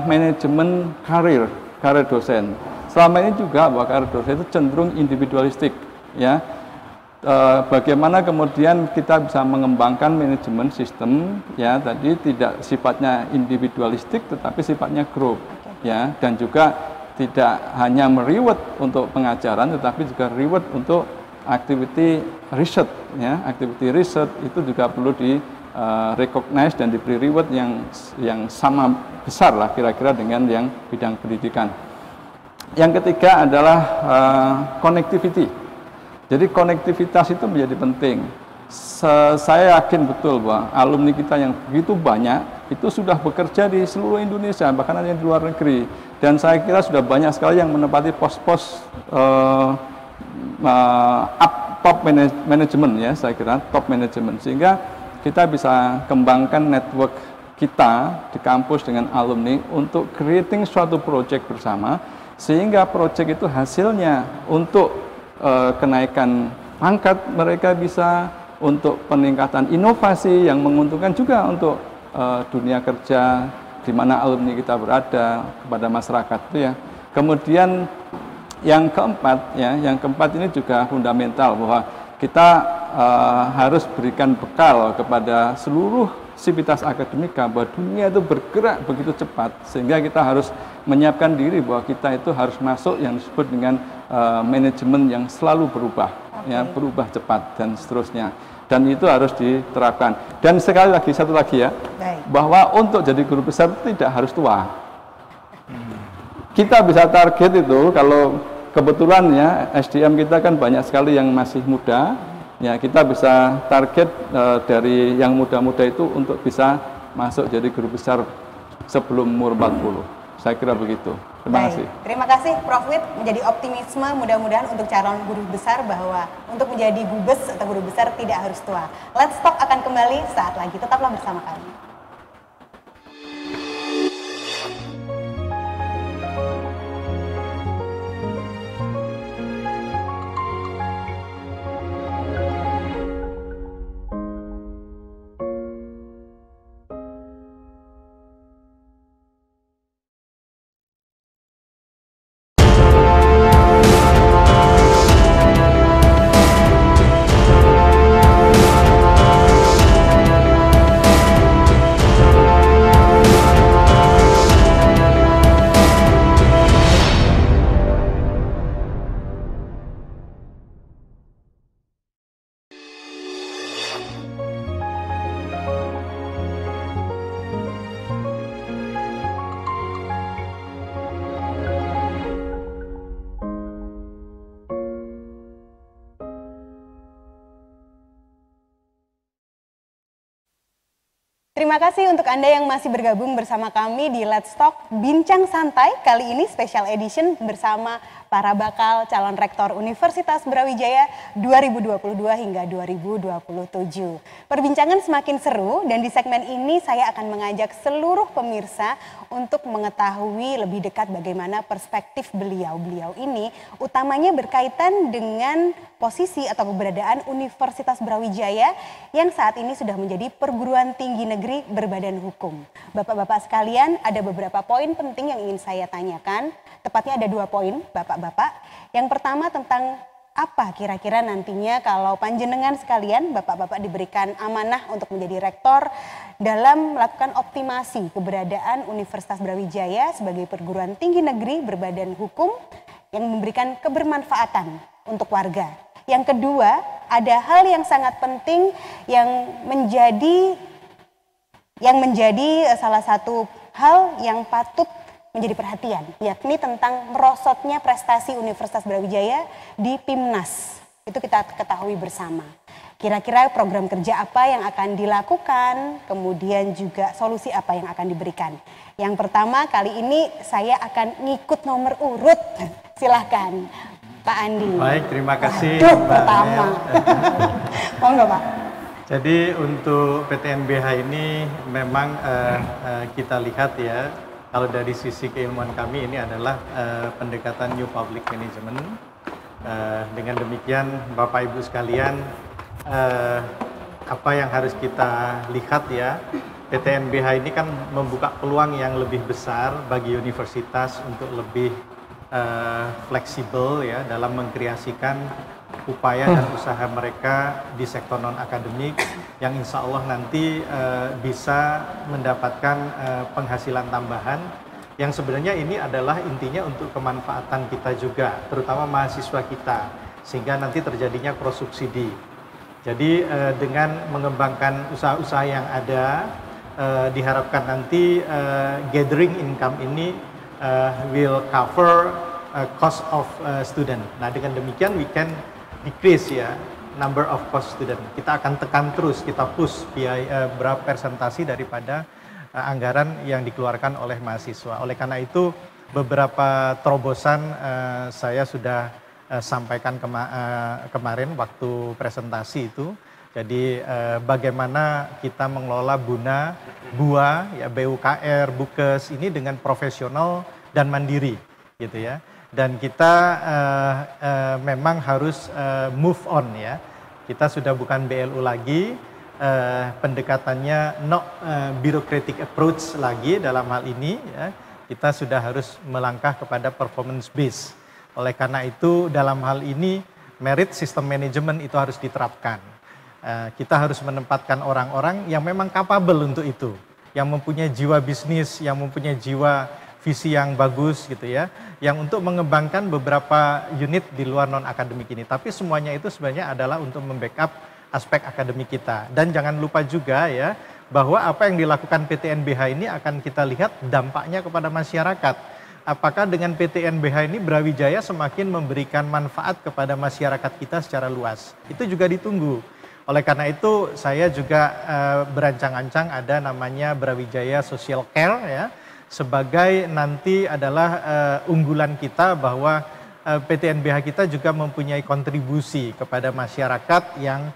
manajemen karir dosen. Selama ini juga bahwa karir dosen itu cenderung individualistik ya. bagaimana kemudian kita bisa mengembangkan manajemen sistem ya tadi tidak sifatnya individualistik tetapi sifatnya grup ya, dan juga tidak hanya mereward untuk pengajaran tetapi juga reward untuk activity research ya. Activity research itu juga perlu di recognize dan diberi reward yang sama besar lah kira-kira dengan yang bidang pendidikan. Yang ketiga adalah connectivity. Jadi konektivitas itu menjadi penting. Saya yakin betul bahwa alumni kita yang begitu banyak itu sudah bekerja di seluruh Indonesia, bahkan ada yang di luar negeri. Dan saya kira sudah banyak sekali yang menempati pos-pos top management ya, saya kira top management. Sehingga kita bisa kembangkan network kita di kampus dengan alumni untuk creating suatu project bersama, sehingga project itu hasilnya untuk kenaikan pangkat mereka bisa, untuk peningkatan inovasi yang menguntungkan juga untuk dunia kerja di mana alumni kita berada kepada masyarakat itu ya. Kemudian yang keempat ya, yang keempat ini juga fundamental bahwa kita harus berikan bekal kepada seluruh sivitas akademika bahwa dunia itu bergerak begitu cepat sehingga kita harus menyiapkan diri bahwa kita itu harus masuk yang disebut dengan manajemen yang selalu berubah ya, berubah cepat dan seterusnya, dan itu harus diterapkan. Dan sekali lagi, satu lagi ya, bahwa untuk jadi guru besar tidak harus tua. Kita bisa target itu kalau kebetulan ya SDM kita kan banyak sekali yang masih muda. Ya, kita bisa target dari yang muda-muda itu untuk bisa masuk jadi guru besar sebelum umur 40. Saya kira begitu. Terima kasih. Terima kasih Prof. Wid, menjadi optimisme mudah-mudahan untuk calon guru besar bahwa untuk menjadi gubes atau guru besar tidak harus tua. Let's Talk akan kembali saat lagi. Tetaplah bersama kami. Terima kasih untuk Anda yang masih bergabung bersama kami di Let's Talk Bincang Santai. Kali ini special edition bersama para bakal calon rektor Universitas Brawijaya 2022 hingga 2027. Perbincangan semakin seru dan di segmen ini saya akan mengajak seluruh pemirsa untuk mengetahui lebih dekat bagaimana perspektif beliau-beliau ini, utamanya berkaitan dengan posisi atau keberadaan Universitas Brawijaya yang saat ini sudah menjadi perguruan tinggi negeri berbadan hukum. Bapak-bapak sekalian, ada beberapa poin penting yang ingin saya tanyakan. Tepatnya ada 2 poin, Bapak-bapak. Yang pertama tentang apa kira-kira nantinya kalau panjenengan sekalian, Bapak-bapak diberikan amanah untuk menjadi rektor dalam melakukan optimasi keberadaan Universitas Brawijaya sebagai perguruan tinggi negeri berbadan hukum yang memberikan kebermanfaatan untuk warga. Yang kedua, ada hal yang sangat penting yang menjadi salah satu hal yang patut menjadi perhatian, yakni tentang merosotnya prestasi Universitas Brawijaya di PIMNAS. Itu kita ketahui bersama. Kira-kira program kerja apa yang akan dilakukan, kemudian juga solusi apa yang akan diberikan. Yang pertama, kali ini saya akan ngikut nomor urut. Silahkan, Pak Andi. Baik, terima kasih. Pertama. Monggo, Pak. Jadi untuk PTNBH ini memang kita lihat ya, kalau dari sisi keilmuan kami ini adalah pendekatan New Public Management. Dengan demikian Bapak Ibu sekalian, apa yang harus kita lihat ya, PTNBH ini kan membuka peluang yang lebih besar bagi universitas untuk lebih fleksibel ya dalam mengkreasikan upaya dan usaha mereka di sektor non-akademik yang insya Allah nanti bisa mendapatkan penghasilan tambahan yang sebenarnya ini adalah intinya untuk kemanfaatan kita juga, terutama mahasiswa kita, sehingga nanti terjadinya cross subsidi. Jadi dengan mengembangkan usaha-usaha yang ada, diharapkan nanti gathering income ini will cover cost of student. Nah, dengan demikian we can decrease ya number of cost student. Kita akan tekan terus, kita push biaya berapa persentasi daripada anggaran yang dikeluarkan oleh mahasiswa. Oleh karena itu beberapa terobosan saya sudah sampaikan kemarin waktu presentasi itu. Jadi bagaimana kita mengelola BUA, ya BUKR, Bukes ini dengan profesional dan mandiri, gitu ya. Dan kita memang harus move on ya. Kita sudah bukan BLU lagi, pendekatannya no bureaucratic approach lagi dalam hal ini ya. Kita sudah harus melangkah kepada performance base. Oleh karena itu dalam hal ini merit system management itu harus diterapkan. Kita harus menempatkan orang-orang yang memang capable untuk itu, yang mempunyai jiwa bisnis, yang mempunyai jiwa visi yang bagus gitu ya, yang untuk mengembangkan beberapa unit di luar non-akademik ini. Tapi semuanya itu sebenarnya adalah untuk membackup aspek akademik kita. Dan jangan lupa juga ya, bahwa apa yang dilakukan PTNBH ini akan kita lihat dampaknya kepada masyarakat. Apakah dengan PTNBH ini Brawijaya semakin memberikan manfaat kepada masyarakat kita secara luas? Itu juga ditunggu. Oleh karena itu saya juga berancang-ancang ada namanya Brawijaya Social Care ya, sebagai nanti adalah unggulan kita bahwa PTNBH kita juga mempunyai kontribusi kepada masyarakat yang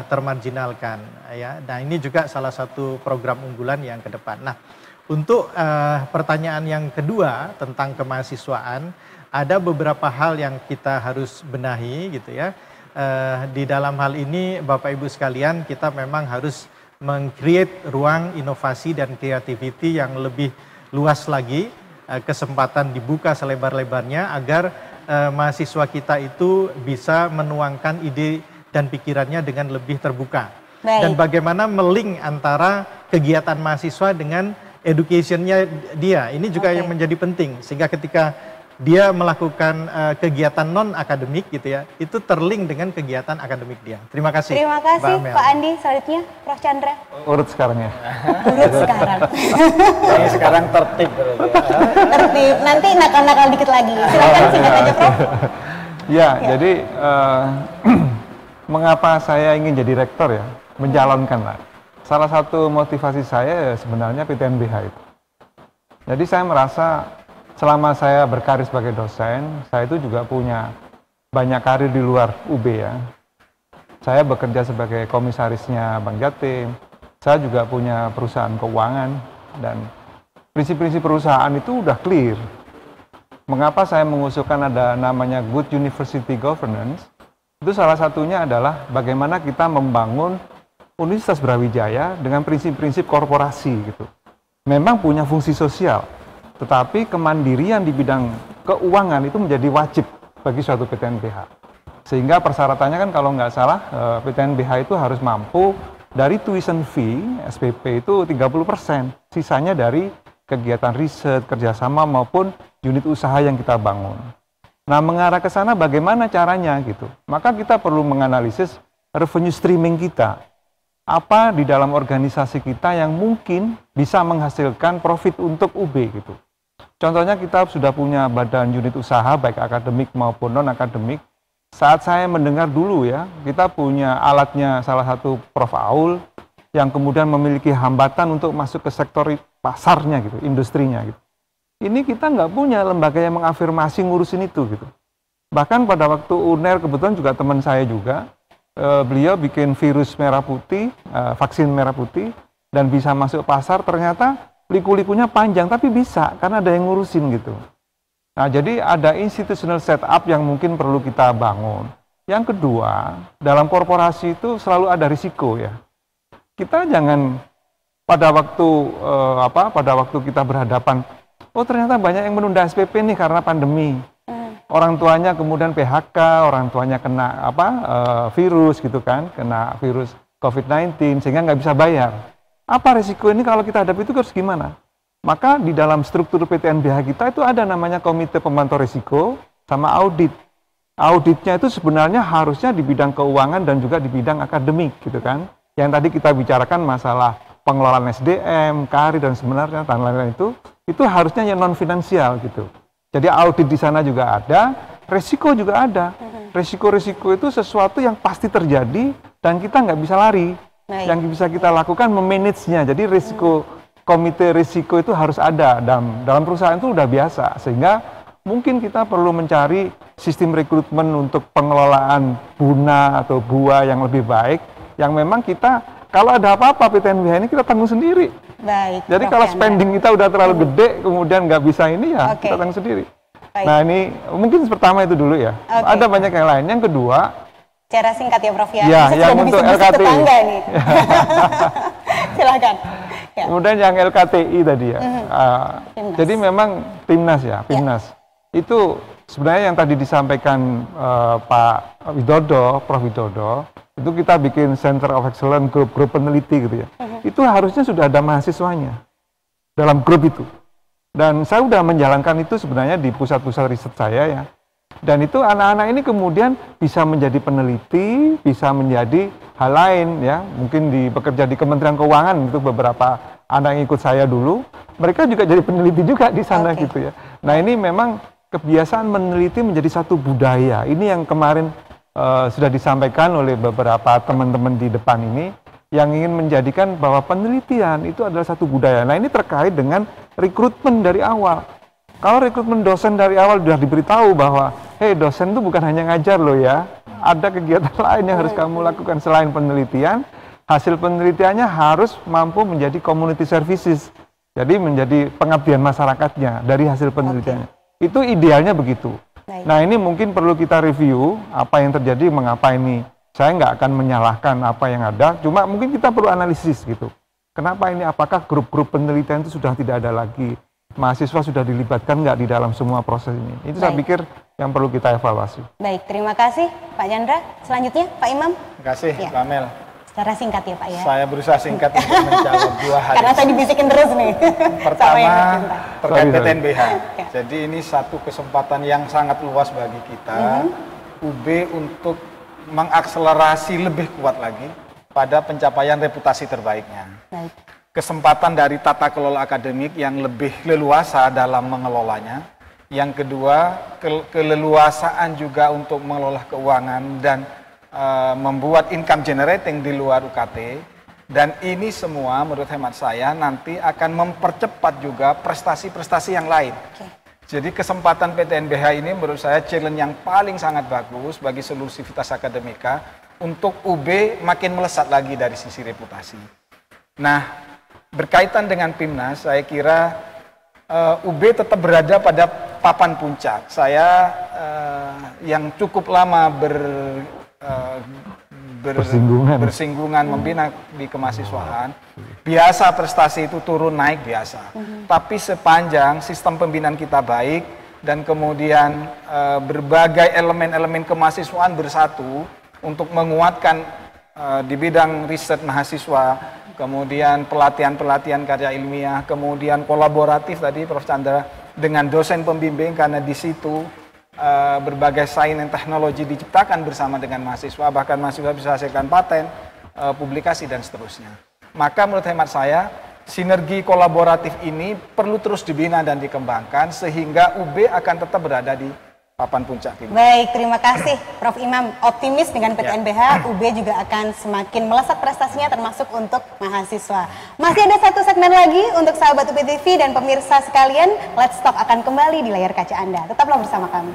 termarginalkan ya. Nah, ini juga salah satu program unggulan yang ke depan. Nah, untuk pertanyaan yang kedua tentang kemahasiswaan, ada beberapa hal yang kita harus benahi gitu ya. Di dalam hal ini Bapak Ibu sekalian, kita memang harus meng-create ruang inovasi dan creativity yang lebih luas lagi, kesempatan dibuka selebar-lebarnya agar mahasiswa kita itu bisa menuangkan ide dan pikirannya dengan lebih terbuka. Baik. Dan bagaimana melink antara kegiatan mahasiswa dengan education-nya dia, ini juga yang menjadi penting, sehingga ketika dia melakukan kegiatan non-akademik gitu ya, itu terlink dengan kegiatan akademik dia. Terima kasih. Terima kasih Pak Andi. Selanjutnya Prof. Chandra. Urut sekarang ya. Urut sekarang. Ini sekarang tertib. Tertib. Nanti nakal-nakal dikit lagi. Silakan singkat aja Prof. Ya, jadi mengapa saya ingin jadi rektor ya, menjalankan lah. Salah satu motivasi saya sebenarnya PTNBH itu. Jadi saya merasa selama saya berkarir sebagai dosen, saya itu juga punya banyak karir di luar UB ya. Saya bekerja sebagai komisarisnya Bank Jatim, saya juga punya perusahaan keuangan, dan prinsip-prinsip perusahaan itu udah clear. Mengapa saya mengusulkan ada namanya Good University Governance? Itu salah satunya adalah bagaimana kita membangun Universitas Brawijaya dengan prinsip-prinsip korporasi gitu. Memang punya fungsi sosial, tetapi kemandirian di bidang keuangan itu menjadi wajib bagi suatu PTNBH. Sehingga persyaratannya kan kalau nggak salah PTNBH itu harus mampu dari tuition fee SPP itu 30%, sisanya dari kegiatan riset, kerjasama maupun unit usaha yang kita bangun. Nah, mengarah ke sana bagaimana caranya gitu. Maka kita perlu menganalisis revenue streaming kita. Apa di dalam organisasi kita yang mungkin bisa menghasilkan profit untuk UB gitu. Contohnya kita sudah punya badan unit usaha baik akademik maupun non-akademik. Saat saya mendengar dulu ya, kita punya alatnya salah satu Prof. Aul yang kemudian memiliki hambatan untuk masuk ke sektor pasarnya gitu, industrinya gitu. Ini kita nggak punya lembaga yang mengafirmasi ngurusin itu gitu. Bahkan pada waktu UNER kebetulan juga teman saya juga, beliau bikin virus merah putih, vaksin merah putih, dan bisa masuk pasar, ternyata liku-likunya panjang, tapi bisa, karena ada yang ngurusin gitu. Nah, jadi ada institutional setup yang mungkin perlu kita bangun. Yang kedua, dalam korporasi itu selalu ada risiko ya. Kita jangan pada waktu kita berhadapan, oh ternyata banyak yang menunda SPP nih karena pandemi. orang tuanya kemudian PHK, orang tuanya kena virus gitu kan, kena virus COVID-19 sehingga nggak bisa bayar. Apa risiko ini kalau kita hadapi itu harus gimana? Maka di dalam struktur PTNBH kita itu ada namanya Komite Pemantau Risiko sama audit. Auditnya itu sebenarnya harusnya di bidang keuangan dan juga di bidang akademik gitu kan. Yang tadi kita bicarakan masalah pengelolaan SDM, karir dan sebenarnya dan lain-lain itu harusnya yang non finansial gitu. Jadi audit di sana juga ada, risiko juga ada. Risiko-risiko itu sesuatu yang pasti terjadi dan kita nggak bisa lari. Yang bisa kita lakukan memanage-nya. Jadi risiko komite risiko itu harus ada dalam perusahaan itu udah biasa, sehingga mungkin kita perlu mencari sistem rekrutmen untuk pengelolaan buna atau buah yang lebih baik, yang memang kita kalau ada apa-apa PTNBH ini kita tanggung sendiri. Baik. Jadi kalau spending kita udah terlalu gede, kemudian nggak bisa ini ya kita tanggung sendiri. Baik. Nah ini mungkin pertama itu dulu ya. Ada banyak yang lain. Yang kedua, cara singkat ya Prof ya. Ya, yang untuk LKTI. Nih. Silakan. Ya. Kemudian yang LKTI tadi ya. Jadi memang Timnas ya, Timnas. Ya. Itu sebenarnya yang tadi disampaikan Pak Widodo, Prof Widodo, itu kita bikin Center of Excellence grup peneliti gitu ya. Itu harusnya sudah ada mahasiswanya dalam grup itu. Dan saya sudah menjalankan itu sebenarnya di pusat-pusat riset saya ya. Dan itu anak-anak ini kemudian bisa menjadi peneliti, bisa menjadi hal lain ya. Mungkin bekerja di Kementerian Keuangan itu beberapa anak yang ikut saya dulu. Mereka juga jadi peneliti juga di sana gitu ya. Nah ini memang kebiasaan meneliti menjadi satu budaya. Ini yang kemarin sudah disampaikan oleh beberapa teman-teman di depan ini, yang ingin menjadikan bahwa penelitian itu adalah satu budaya. Nah ini terkait dengan rekrutmen dari awal. Kalau rekrutmen dosen dari awal sudah diberitahu bahwa, hei dosen itu bukan hanya ngajar loh ya, ada kegiatan lain yang harus kamu lakukan selain penelitian. Hasil penelitiannya harus mampu menjadi community services, jadi menjadi pengabdian masyarakatnya dari hasil penelitiannya. Itu idealnya begitu. Nah ini mungkin perlu kita review apa yang terjadi, mengapa ini. Saya nggak akan menyalahkan apa yang ada, cuma mungkin kita perlu analisis gitu. Kenapa ini, apakah grup-grup penelitian itu sudah tidak ada lagi? Mahasiswa sudah dilibatkan nggak di dalam semua proses ini? Itu saya pikir yang perlu kita evaluasi. Baik, terima kasih Pak Chandra. Selanjutnya Pak Imam. Terima kasih Pak Mel. Secara singkat ya Pak ya. Saya berusaha singkat untuk menjawab dua hal. Karena saya dibisikin terus nih. Pertama terkait PTNBH. Jadi ini satu kesempatan yang sangat luas bagi kita UB untuk mengakselerasi lebih kuat lagi pada pencapaian reputasi terbaiknya. Baik. Kesempatan dari tata kelola akademik yang lebih leluasa dalam mengelolanya. Yang kedua, keleluasaan juga untuk mengelola keuangan dan membuat income generating di luar UKT. Dan ini semua menurut hemat saya nanti akan mempercepat juga prestasi-prestasi yang lain. Jadi kesempatan PTNBH ini menurut saya challenge yang paling sangat bagus bagi seluruh sivitas akademika untuk UB makin melesat lagi dari sisi reputasi. Nah, berkaitan dengan PIMNAS, saya kira UB tetap berada pada papan puncak. Saya yang cukup lama bersinggungan membina di kemahasiswaan, biasa prestasi itu turun naik biasa. Tapi sepanjang sistem pembinaan kita baik dan kemudian berbagai elemen-elemen kemahasiswaan bersatu untuk menguatkan di bidang riset mahasiswa, kemudian pelatihan-pelatihan karya ilmiah, kemudian kolaboratif tadi Prof Chandra dengan dosen pembimbing, karena di situ berbagai sains dan teknologi diciptakan bersama dengan mahasiswa, bahkan mahasiswa bisa hasilkan paten, publikasi dan seterusnya. Maka menurut hemat saya, sinergi kolaboratif ini perlu terus dibina dan dikembangkan sehingga UB akan tetap berada di papan puncak ini. Baik, terima kasih Prof Imam. Optimis dengan PTNBH, UB juga akan semakin melesat prestasinya termasuk untuk mahasiswa. Masih ada satu segmen lagi untuk sahabat UB TV dan pemirsa sekalian. Let's Talk akan kembali di layar kaca Anda. Tetaplah bersama kami.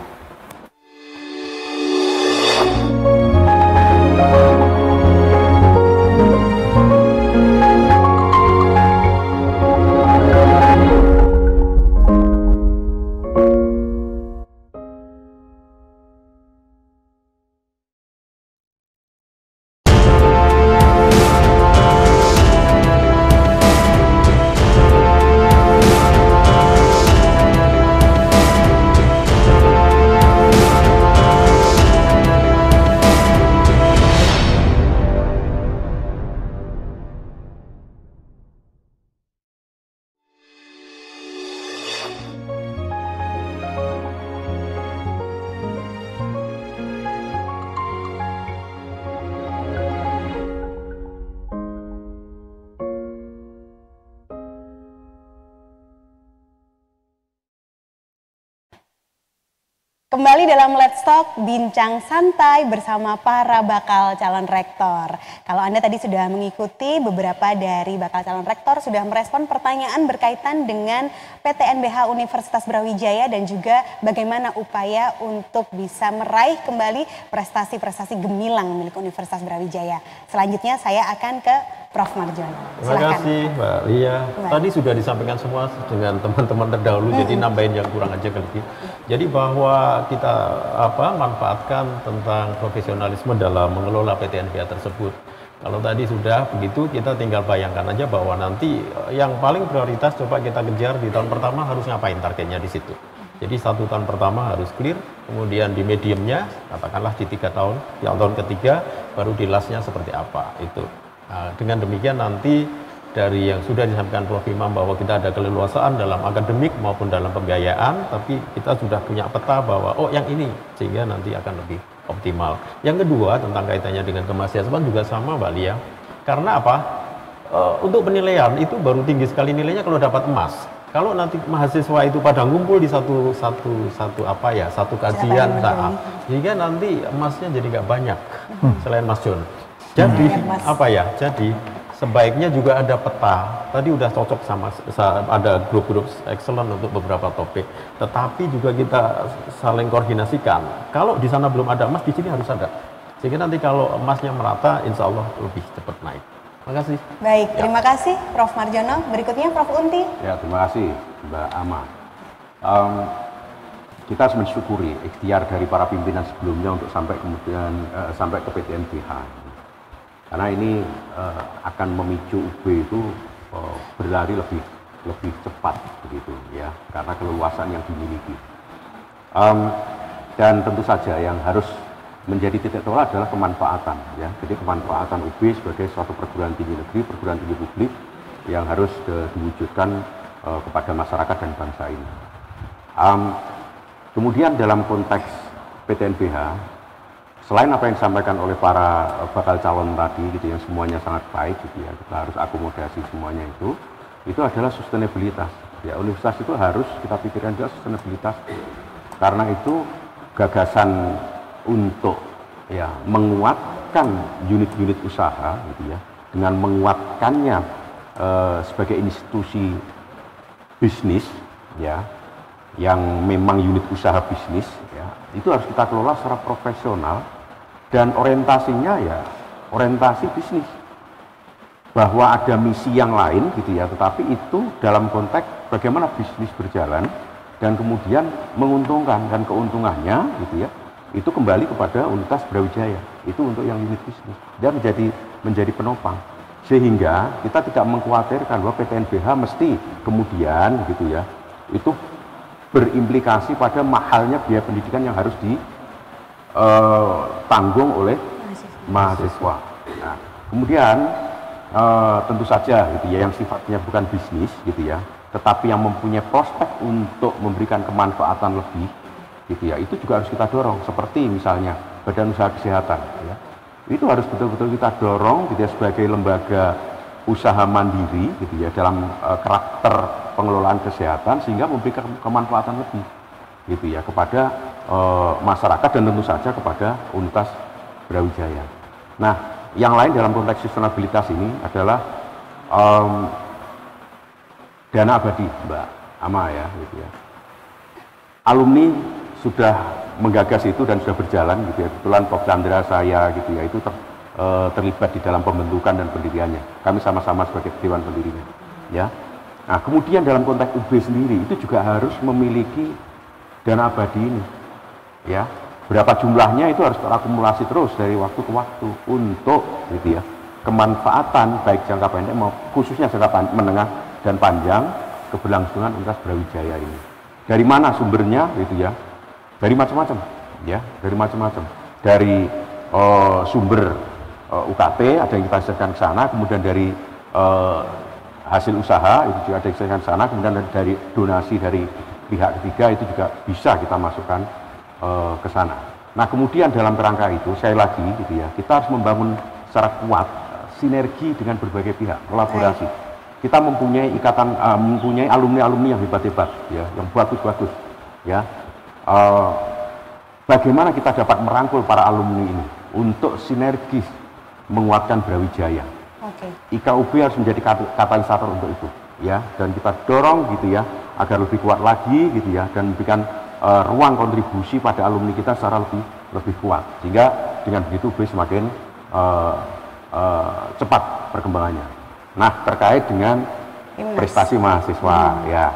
Kembali dalam Let's Talk, bincang santai bersama para bakal calon rektor. Kalau Anda tadi sudah mengikuti, beberapa dari bakal calon rektor sudah merespon pertanyaan berkaitan dengan PTNBH Universitas Brawijaya dan juga bagaimana upaya untuk bisa meraih kembali prestasi-prestasi gemilang milik Universitas Brawijaya. Selanjutnya saya akan ke Prof. Marjono. Terima kasih Mbak Lia. Tadi sudah disampaikan semua dengan teman-teman terdahulu, jadi nambahin yang kurang aja kali. Jadi bahwa kita manfaatkan tentang profesionalisme dalam mengelola PTNBH tersebut. Kalau tadi sudah begitu, kita tinggal bayangkan aja bahwa nanti yang paling prioritas coba kita kejar di tahun pertama harus ngapain targetnya di situ. Jadi 1 tahun pertama harus clear, kemudian di mediumnya katakanlah di 3 tahun, di tahun ketiga baru di lastnya seperti apa itu. Nah, dengan demikian nanti dari yang sudah disampaikan Prof. Imam bahwa kita ada keleluasaan dalam akademik maupun dalam pembiayaan, tapi kita sudah punya peta bahwa oh yang ini, sehingga nanti akan lebih optimal. Yang kedua tentang kaitannya dengan kemahasiswaan juga sama Mbak Lia. Karena apa? Untuk penilaian itu baru tinggi sekali nilainya kalau dapat emas. Kalau nanti mahasiswa itu pada ngumpul di satu kajian, sehingga nanti emasnya jadi nggak banyak selain Mas John. Jadi Jadi sebaiknya juga ada peta. Tadi udah cocok sama ada grup-grup excellent untuk beberapa topik. Tetapi juga kita saling koordinasikan. Kalau di sana belum ada emas, di sini harus ada. Sehingga nanti kalau emasnya merata, insya Allah lebih cepat naik. Terima kasih. Baik, terima kasih Prof. Marjono. Berikutnya Prof. Unti. Ya, terima kasih Mbak Ama. Kita harus mensyukuri ikhtiar dari para pimpinan sebelumnya untuk sampai ke PTNBH. Karena ini akan memicu UB itu berlari lebih cepat begitu ya, karena keleluasan yang dimiliki. Dan tentu saja yang harus menjadi titik tolak adalah kemanfaatan ya. Jadi kemanfaatan UB sebagai suatu perguruan tinggi negeri, perguruan tinggi publik yang harus diwujudkan kepada masyarakat dan bangsa ini. Kemudian dalam konteks PTNBH, selain apa yang disampaikan oleh para bakal calon tadi gitu yang semuanya sangat baik gitu ya, kita harus akomodasi semuanya itu adalah sustainabilitas ya. Universitas itu harus kita pikirkan juga sustainabilitas, karena itu gagasan untuk ya menguatkan unit-unit usaha gitu ya, dengan menguatkannya sebagai institusi bisnis ya, yang memang unit usaha bisnis ya, itu harus kita kelola secara profesional dan orientasinya ya orientasi bisnis, bahwa ada misi yang lain gitu ya, tetapi itu dalam konteks bagaimana bisnis berjalan dan kemudian menguntungkan, dan keuntungannya gitu ya itu kembali kepada Universitas Brawijaya, itu untuk yang unit bisnis dan menjadi penopang, sehingga kita tidak mengkhawatirkan bahwa PTNBH mesti kemudian gitu ya itu berimplikasi pada mahalnya biaya pendidikan yang harus ditanggung oleh mahasiswa. Nah, kemudian tentu saja gitu ya, yang sifatnya bukan bisnis gitu ya, tetapi yang mempunyai prospek untuk memberikan kemanfaatan lebih gitu ya, itu juga harus kita dorong. Seperti misalnya Badan Usaha Kesehatan ya, itu harus betul-betul kita dorong gitu ya, sebagai lembaga usaha mandiri gitu ya, dalam karakter pengelolaan kesehatan, sehingga memberikan kemanfaatan lebih gitu ya kepada masyarakat dan tentu saja kepada Universitas Brawijaya. Nah, yang lain dalam konteks sustainabilitas ini adalah dana abadi Mbak Ama ya gitu ya. Alumni sudah menggagas itu dan sudah berjalan gitu ya. Kebetulan Prof. Chandra saya gitu ya itu terlibat di dalam pembentukan dan pendiriannya. Kami sama-sama sebagai dewan pendirinya ya. Nah, kemudian dalam konteks UB sendiri itu juga harus memiliki dana abadi ini ya. Berapa jumlahnya itu harus terakumulasi terus dari waktu ke waktu untuk gitu ya kemanfaatan baik jangka pendek maupun khususnya jangka menengah dan panjang keberlangsungan Universitas Brawijaya ini. Dari mana sumbernya gitu ya? Dari macam-macam ya, dari macam-macam. Dari sumber UKT ada yang kita siapkan ke sana, kemudian dari hasil usaha itu juga ada yang siapkan ke sana, kemudian dari donasi dari pihak ketiga itu juga bisa kita masukkan ke sana. Nah, kemudian dalam kerangka itu sekali lagi gitu ya, kita harus membangun secara kuat sinergi dengan berbagai pihak, kolaborasi. Kita mempunyai ikatan, mempunyai alumni-alumni yang hebat-hebat ya, yang bagus-bagus ya. bagaimana kita dapat merangkul para alumni ini untuk sinergis menguatkan Brawijaya. IKUB harus menjadi katalisator untuk itu, ya, dan kita dorong gitu ya agar lebih kuat lagi gitu ya, dan memberikan ruang kontribusi pada alumni kita secara lebih kuat, sehingga dengan begitu UB semakin cepat perkembangannya. Nah, terkait dengan prestasi mahasiswa, ya,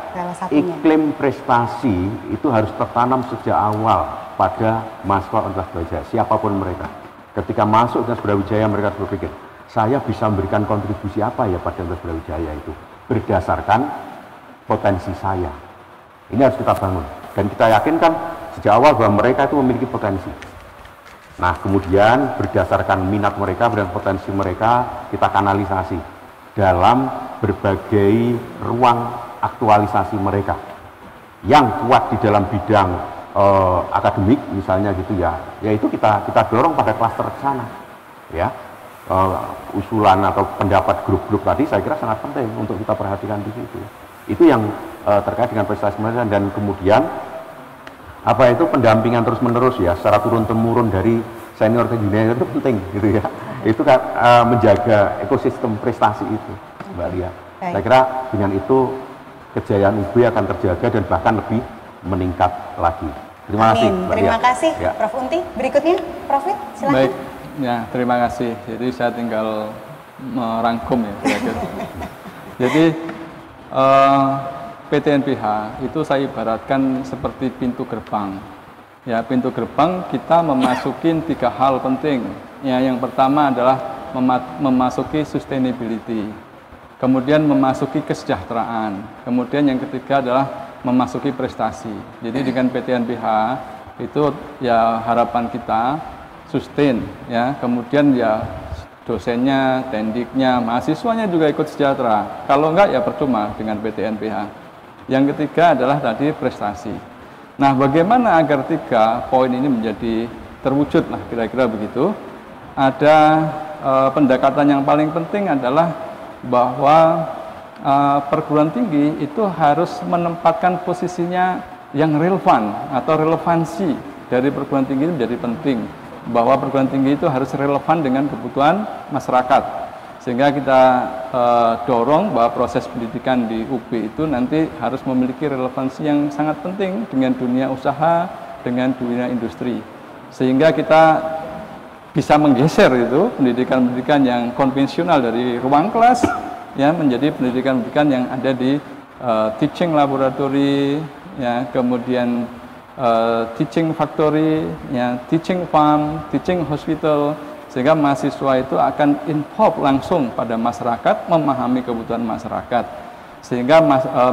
iklim prestasi itu harus tertanam sejak awal pada mahasiswa Universitas Brawijaya, siapapun mereka. Ketika masuk Universitas Brawijaya, mereka harus berpikir, saya bisa memberikan kontribusi apa ya pada Universitas Brawijaya itu, berdasarkan potensi saya. Ini harus kita bangun, dan kita yakinkan sejak awal bahwa mereka itu memiliki potensi. Nah, kemudian berdasarkan minat mereka dan potensi mereka, kita kanalisasi dalam berbagai ruang aktualisasi mereka. Yang kuat di dalam bidang akademik misalnya gitu ya, yaitu kita dorong pada klaster ke sana, ya. Usulan atau pendapat grup-grup tadi saya kira sangat penting untuk kita perhatikan di situ. Itu yang terkait dengan prestasi mereka, dan kemudian apa itu pendampingan terus-menerus ya, secara turun-temurun dari senior ke junior itu penting gitu ya. Itu kan menjaga ekosistem prestasi itu, Mbak Lia. Saya kira dengan itu kejayaan UB akan terjaga dan bahkan lebih meningkat lagi. Terima kasih, Mbak Lia. Terima kasih, ya. Prof. Unti. Berikutnya, Prof. Silakan. Baik, ya, terima kasih. Jadi saya tinggal merangkum ya kira-kira. Jadi PTNBH itu saya ibaratkan seperti pintu gerbang. Ya, pintu gerbang kita memasuki 3 hal penting. Ya, yang pertama adalah memasuki sustainability. Kemudian memasuki kesejahteraan. Kemudian yang ketiga adalah memasuki prestasi. Jadi dengan PTNBH itu ya harapan kita sustain ya. Kemudian ya dosennya, tendiknya, mahasiswanya juga ikut sejahtera. Kalau enggak ya percuma dengan PTNBH. Yang ketiga adalah tadi prestasi. Nah, bagaimana agar 3 poin ini menjadi terwujud? Nah, kira-kira begitu. Ada pendekatan yang paling penting adalah bahwa perguruan tinggi itu harus menempatkan posisinya yang relevan atau relevansi dari perguruan tinggi itu menjadi penting. Bahwa perguruan tinggi itu harus relevan dengan kebutuhan masyarakat. Sehingga kita dorong bahwa proses pendidikan di UB itu nanti harus memiliki relevansi yang sangat penting dengan dunia usaha, dengan dunia industri. Sehingga kita bisa menggeser itu pendidikan-pendidikan yang konvensional dari ruang kelas ya menjadi pendidikan-pendidikan yang ada di teaching laboratory, ya, kemudian teaching factory, ya, teaching farm, teaching hospital, sehingga mahasiswa itu akan involve langsung pada masyarakat, memahami kebutuhan masyarakat, sehingga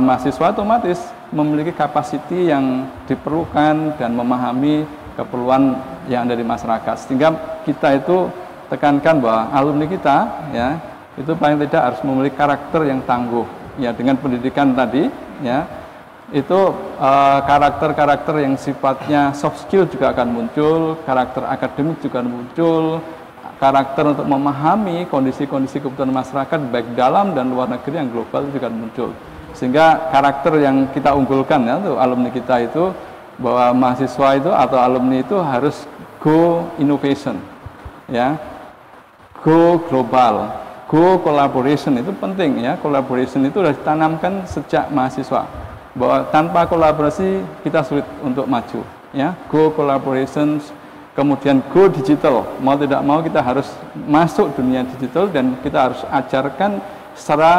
mahasiswa otomatis memiliki kapasiti yang diperlukan dan memahami keperluan yang ada di masyarakat, sehingga kita itu tekankan bahwa alumni kita ya itu paling tidak harus memiliki karakter yang tangguh ya, dengan pendidikan tadi ya itu karakter-karakter yang sifatnya soft skill juga akan muncul, karakter akademik juga muncul, karakter untuk memahami kondisi-kondisi kebutuhan masyarakat baik dalam dan luar negeri yang global juga muncul, sehingga karakter yang kita unggulkan ya untuk alumni kita itu bahwa mahasiswa itu atau alumni itu harus go innovation ya, go global, go collaboration. Itu penting ya, collaboration itu sudah ditanamkan sejak mahasiswa bahwa tanpa kolaborasi kita sulit untuk maju ya. Go collaboration, kemudian go digital, mau tidak mau kita harus masuk dunia digital dan kita harus ajarkan secara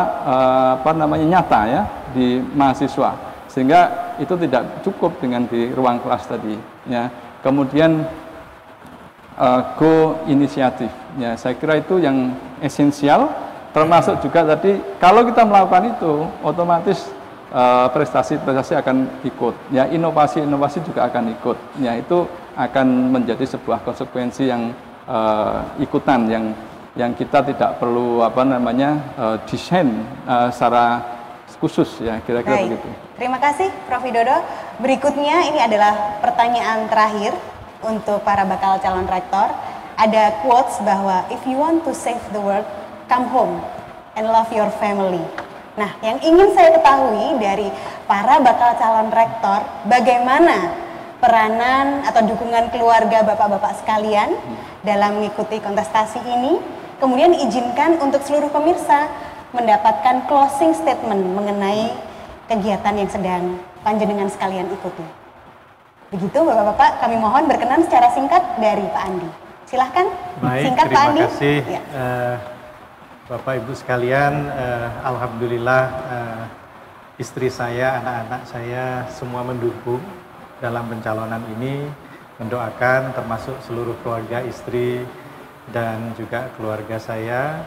nyata ya di mahasiswa, sehingga itu tidak cukup dengan di ruang kelas tadi ya. Kemudian go inisiatif ya, saya kira itu yang esensial, termasuk juga tadi kalau kita melakukan itu otomatis prestasi-prestasi akan ikut ya, inovasi-inovasi juga akan ikut ya, itu akan menjadi sebuah konsekuensi yang ikutan yang kita tidak perlu desain secara khusus ya, kira-kira begitu. Terima kasih Prof. Widodo. Berikutnya ini adalah pertanyaan terakhir untuk para bakal calon rektor. Ada quotes bahwa if you want to save the world, come home and love your family. Nah, yang ingin saya ketahui dari para bakal calon rektor, bagaimana peranan atau dukungan keluarga bapak-bapak sekalian dalam mengikuti kontestasi ini. Kemudian izinkan untuk seluruh pemirsa mendapatkan closing statement mengenai kegiatan yang sedang panjenengan sekalian ikuti. Begitu bapak-bapak, kami mohon berkenan secara singkat dari Pak Andi. Silahkan, Baik, singkat Pak terima Andi. kasih Ya. Bapak Ibu sekalian. Alhamdulillah istri saya, anak-anak saya semua mendukung dalam pencalonan ini, mendoakan termasuk seluruh keluarga istri dan juga keluarga saya,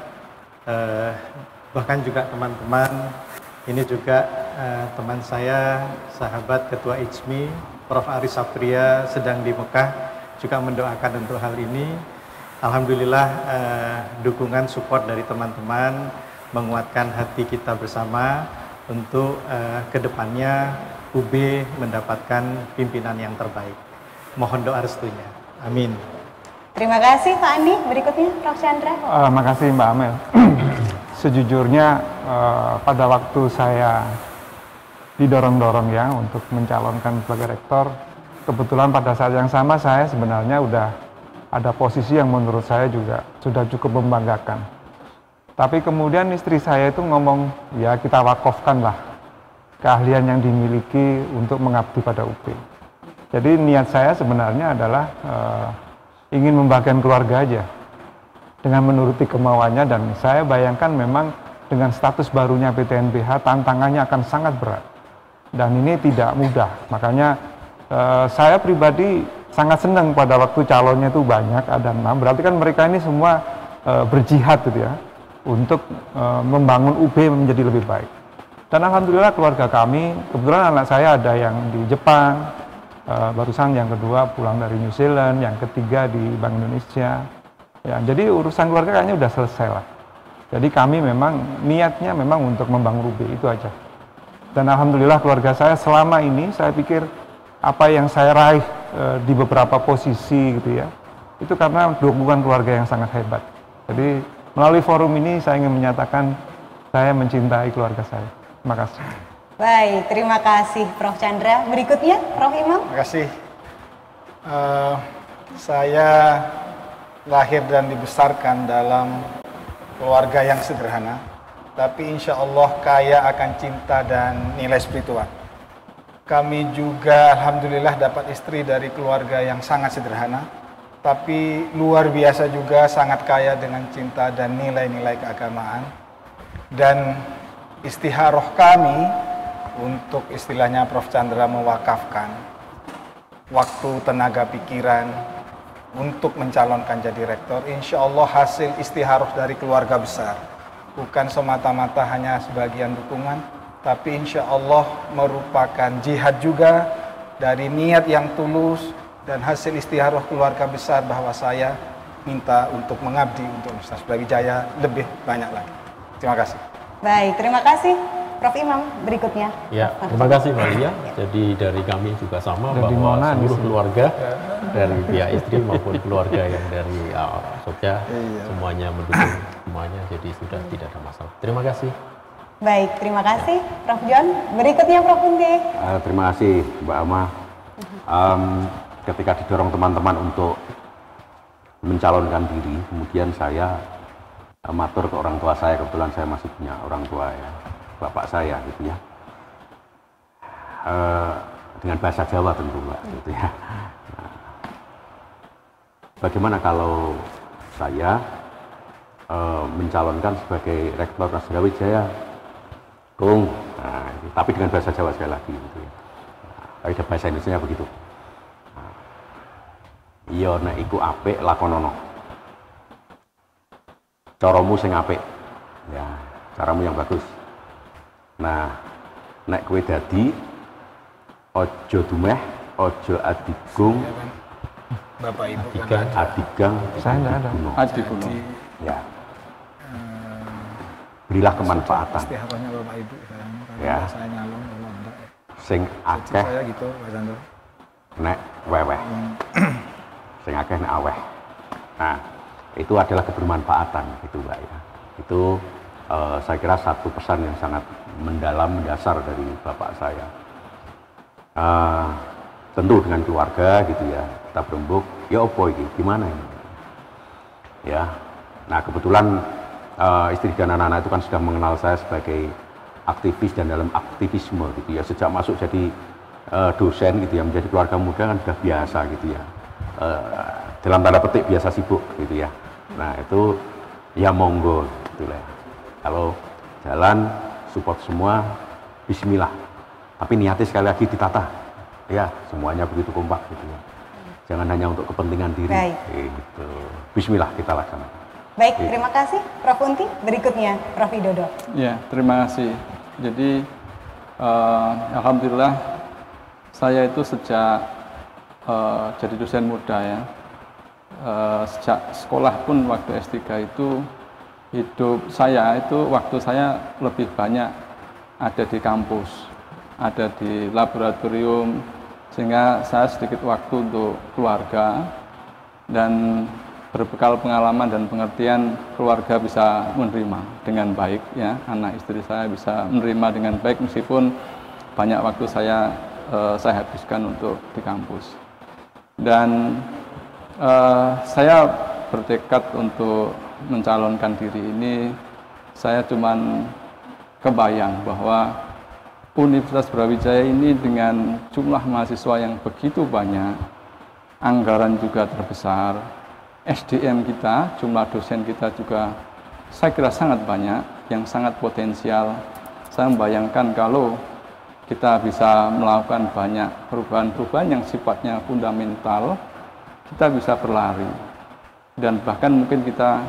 bahkan juga teman-teman. Ini juga teman saya, sahabat Ketua IJMI, Prof. Aris Saptria sedang di Mekah, juga mendoakan untuk hal ini. Alhamdulillah dukungan support dari teman-teman menguatkan hati kita bersama untuk kedepannya UB mendapatkan pimpinan yang terbaik. Mohon doa restunya. Amin. Terima kasih Pak Andi. Berikutnya Prof. Chandra. Makasih Mbak Amel. Sejujurnya pada waktu saya didorong-dorong ya untuk mencalonkan sebagai rektor, kebetulan pada saat yang sama saya sebenarnya udah ada posisi yang menurut saya juga sudah cukup membanggakan. Tapi kemudian istri saya itu ngomong, ya kita wakafkan lah keahlian yang dimiliki untuk mengabdi pada UB. Jadi niat saya sebenarnya adalah ingin membagikan keluarga aja dengan menuruti kemauannya, dan saya bayangkan memang dengan status barunya PTNBH tantangannya akan sangat berat dan ini tidak mudah. Makanya saya pribadi sangat senang pada waktu calonnya itu banyak, ada 6, berarti kan mereka ini semua berjihad gitu ya untuk membangun UB menjadi lebih baik. Dan alhamdulillah keluarga kami, kebetulan anak saya ada yang di Jepang, barusan yang kedua pulang dari New Zealand, yang ketiga di Bank Indonesia. Ya, jadi urusan keluarga kayaknya udah selesai lah. Jadi kami memang niatnya memang untuk membangun UB, itu aja. Dan alhamdulillah keluarga saya selama ini saya pikir apa yang saya raih di beberapa posisi gitu ya, itu karena dukungan keluarga yang sangat hebat. Jadi melalui forum ini saya ingin menyatakan saya mencintai keluarga saya. Terima kasih. Baik, terima kasih Prof. Chandra. Berikutnya Prof. Imam. Terima kasih. Saya lahir dan dibesarkan dalam keluarga yang sederhana, tapi insya Allah kaya akan cinta dan nilai spiritual. Kami juga alhamdulillah dapat istri dari keluarga yang sangat sederhana, tapi luar biasa juga sangat kaya dengan cinta dan nilai-nilai keagamaan. Dan istiharoh kami untuk istilahnya Prof. Chandra mewakafkan waktu, tenaga, pikiran untuk mencalonkan jadi rektor, insya Allah hasil istiharoh dari keluarga besar, bukan semata-mata hanya sebagian dukungan, tapi insya Allah merupakan jihad juga dari niat yang tulus dan hasil istiharoh keluarga besar bahwa saya minta untuk mengabdi untuk Universitas Brawijaya lebih banyak lagi. Terima kasih. Baik, terima kasih Prof. Imam. Berikutnya. Ya, terima kasih Mbak Lia. Jadi dari kami juga sama Dari bahwa mana seluruh di sini? keluarga dari pihak istri maupun keluarga yang dari Jogja semuanya mendukung semuanya, jadi sudah tidak ada masalah. Terima kasih. Baik, terima kasih Prof. John. Berikutnya Prof. Unti. Terima kasih Mbak Ama. Ketika didorong teman-teman untuk mencalonkan diri, kemudian saya matur ke orang tua saya, kebetulan saya masih punya orang tua ya, bapak saya gitu ya, dengan bahasa Jawa tentu Mbak gitu ya. Nah, bagaimana kalau saya mencalonkan sebagai rektor Universitas Brawijaya, Kung, nah, tapi dengan bahasa Jawa sekali lagi gitu ya. Nah, ada bahasa Indonesia begitu. Iya nek iku apik lakonono. Caramu sing apik. Ya, caramu yang bagus. Nah, nek kowe dadi ojo dumeh, ojo adigung, Bapak Ibu Adigang. adigang, Saya enggak ada. Adi Kuno. ya. Berilah kemanfaatan. istiharohnya Bapak Ibu kan, Ya. saya nyalon kalau enggak. Sing akeh Saya gitu Pak Chandra. nek weweh. Sing akeh nek aweh. Nah, itu adalah kebermanfaatan gitu Mbak ya. Itu saya kira satu pesan yang sangat mendalam, mendasar dari bapak saya. tentu dengan keluarga gitu ya, kita berembuk, ya opo ini, gimana ini? Ya, nah kebetulan istri dan anak-anak itu kan sudah mengenal saya sebagai aktivis dan dalam aktivisme gitu ya, sejak masuk jadi dosen gitu ya, menjadi keluarga muda kan sudah biasa gitu ya, dalam tanda petik biasa sibuk gitu ya. Nah itu ya monggo gitu lah, kalau jalan support semua, bismillah, tapi niatnya sekali lagi ditata ya, semuanya begitu kompak gitu ya, jangan hanya untuk kepentingan diri. Baik. Gitu. Bismillah kita laksanakan. Baik, terima kasih Prof. Unti. Berikutnya Prof. Widodo. Ya, terima kasih. Jadi alhamdulillah saya itu sejak jadi dosen muda ya, sejak sekolah pun waktu S3 itu hidup saya itu waktu saya lebih banyak ada di kampus, ada di laboratorium, sehingga saya sedikit waktu untuk keluarga, dan berbekal pengalaman dan pengertian keluarga bisa menerima dengan baik ya, anak istri saya bisa menerima dengan baik meskipun banyak waktu saya habiskan untuk di kampus. Dan saya bertekad untuk mencalonkan diri ini, saya cuman kebayang bahwa Universitas Brawijaya ini dengan jumlah mahasiswa yang begitu banyak, anggaran juga terbesar, SDM kita, jumlah dosen kita juga saya kira sangat banyak, yang sangat potensial. Saya membayangkan kalau kita bisa melakukan banyak perubahan-perubahan yang sifatnya fundamental, kita bisa berlari. Dan bahkan mungkin kita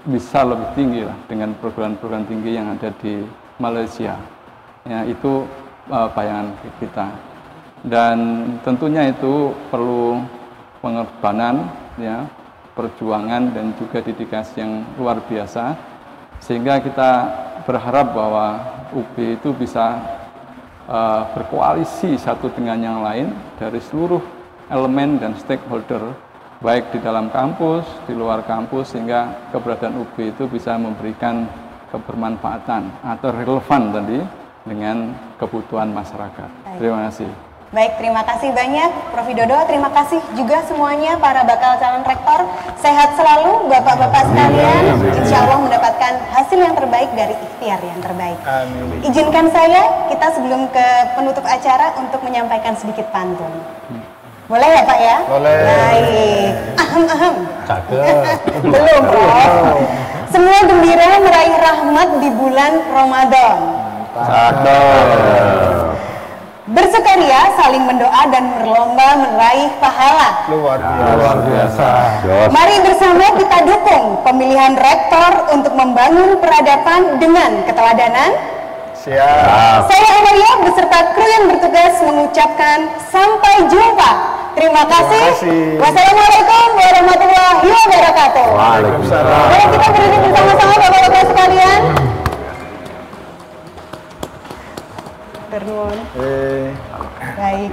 bisa lebih tinggi lah dengan program-program tinggi yang ada di Malaysia. Ya, itu bayangan kita, dan tentunya itu perlu pengorbanan ya, perjuangan dan juga dedikasi yang luar biasa, sehingga kita berharap bahwa UB itu bisa berkoalisi satu dengan yang lain dari seluruh elemen dan stakeholder, baik di dalam kampus, di luar kampus, sehingga keberadaan UB itu bisa memberikan kebermanfaatan atau relevan tadi dengan kebutuhan masyarakat. Baik. Terima kasih. Baik, terima kasih banyak Prof. Widodo. Terima kasih juga semuanya para bakal calon rektor. Sehat selalu Bapak-bapak sekalian. Insya Allah mendapatkan hasil yang terbaik dari ikhtiar yang terbaik. Amin. Izinkan saya, kita sebelum ke penutup acara untuk menyampaikan sedikit pantun. Boleh ya Pak ya? Boleh. Baik. Ahem. Cakep. Belum Prof. Semua gembira meraih rahmat di bulan Ramadan. Bersukaria, saling mendoa dan berlomba meraih pahala. Luar biasa. Mari bersama kita dukung pemilihan rektor untuk membangun peradaban dengan keteladanan. Siap. Saya Amalia beserta kru yang bertugas mengucapkan sampai jumpa. Terima kasih. Wassalamualaikum warahmatullahi wabarakatuh. Waalaikumsalam. Mari kita berdiri bersama-sama Bapak-bapak sekalian. Terus. Baik.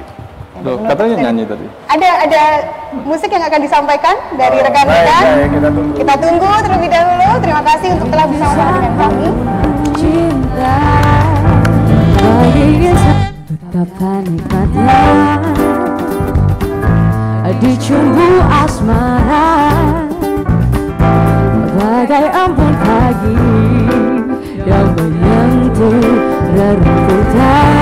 Loh, katanya nyanyi tadi. Ada musik yang akan disampaikan dari rekan kita. Kita tunggu terlebih dahulu. Terima kasih untuk telah bersama dengan kami. Cinta betapa nikmatnya dicumbu asmara, bagai embun pagi yang menyentuh rerumputan.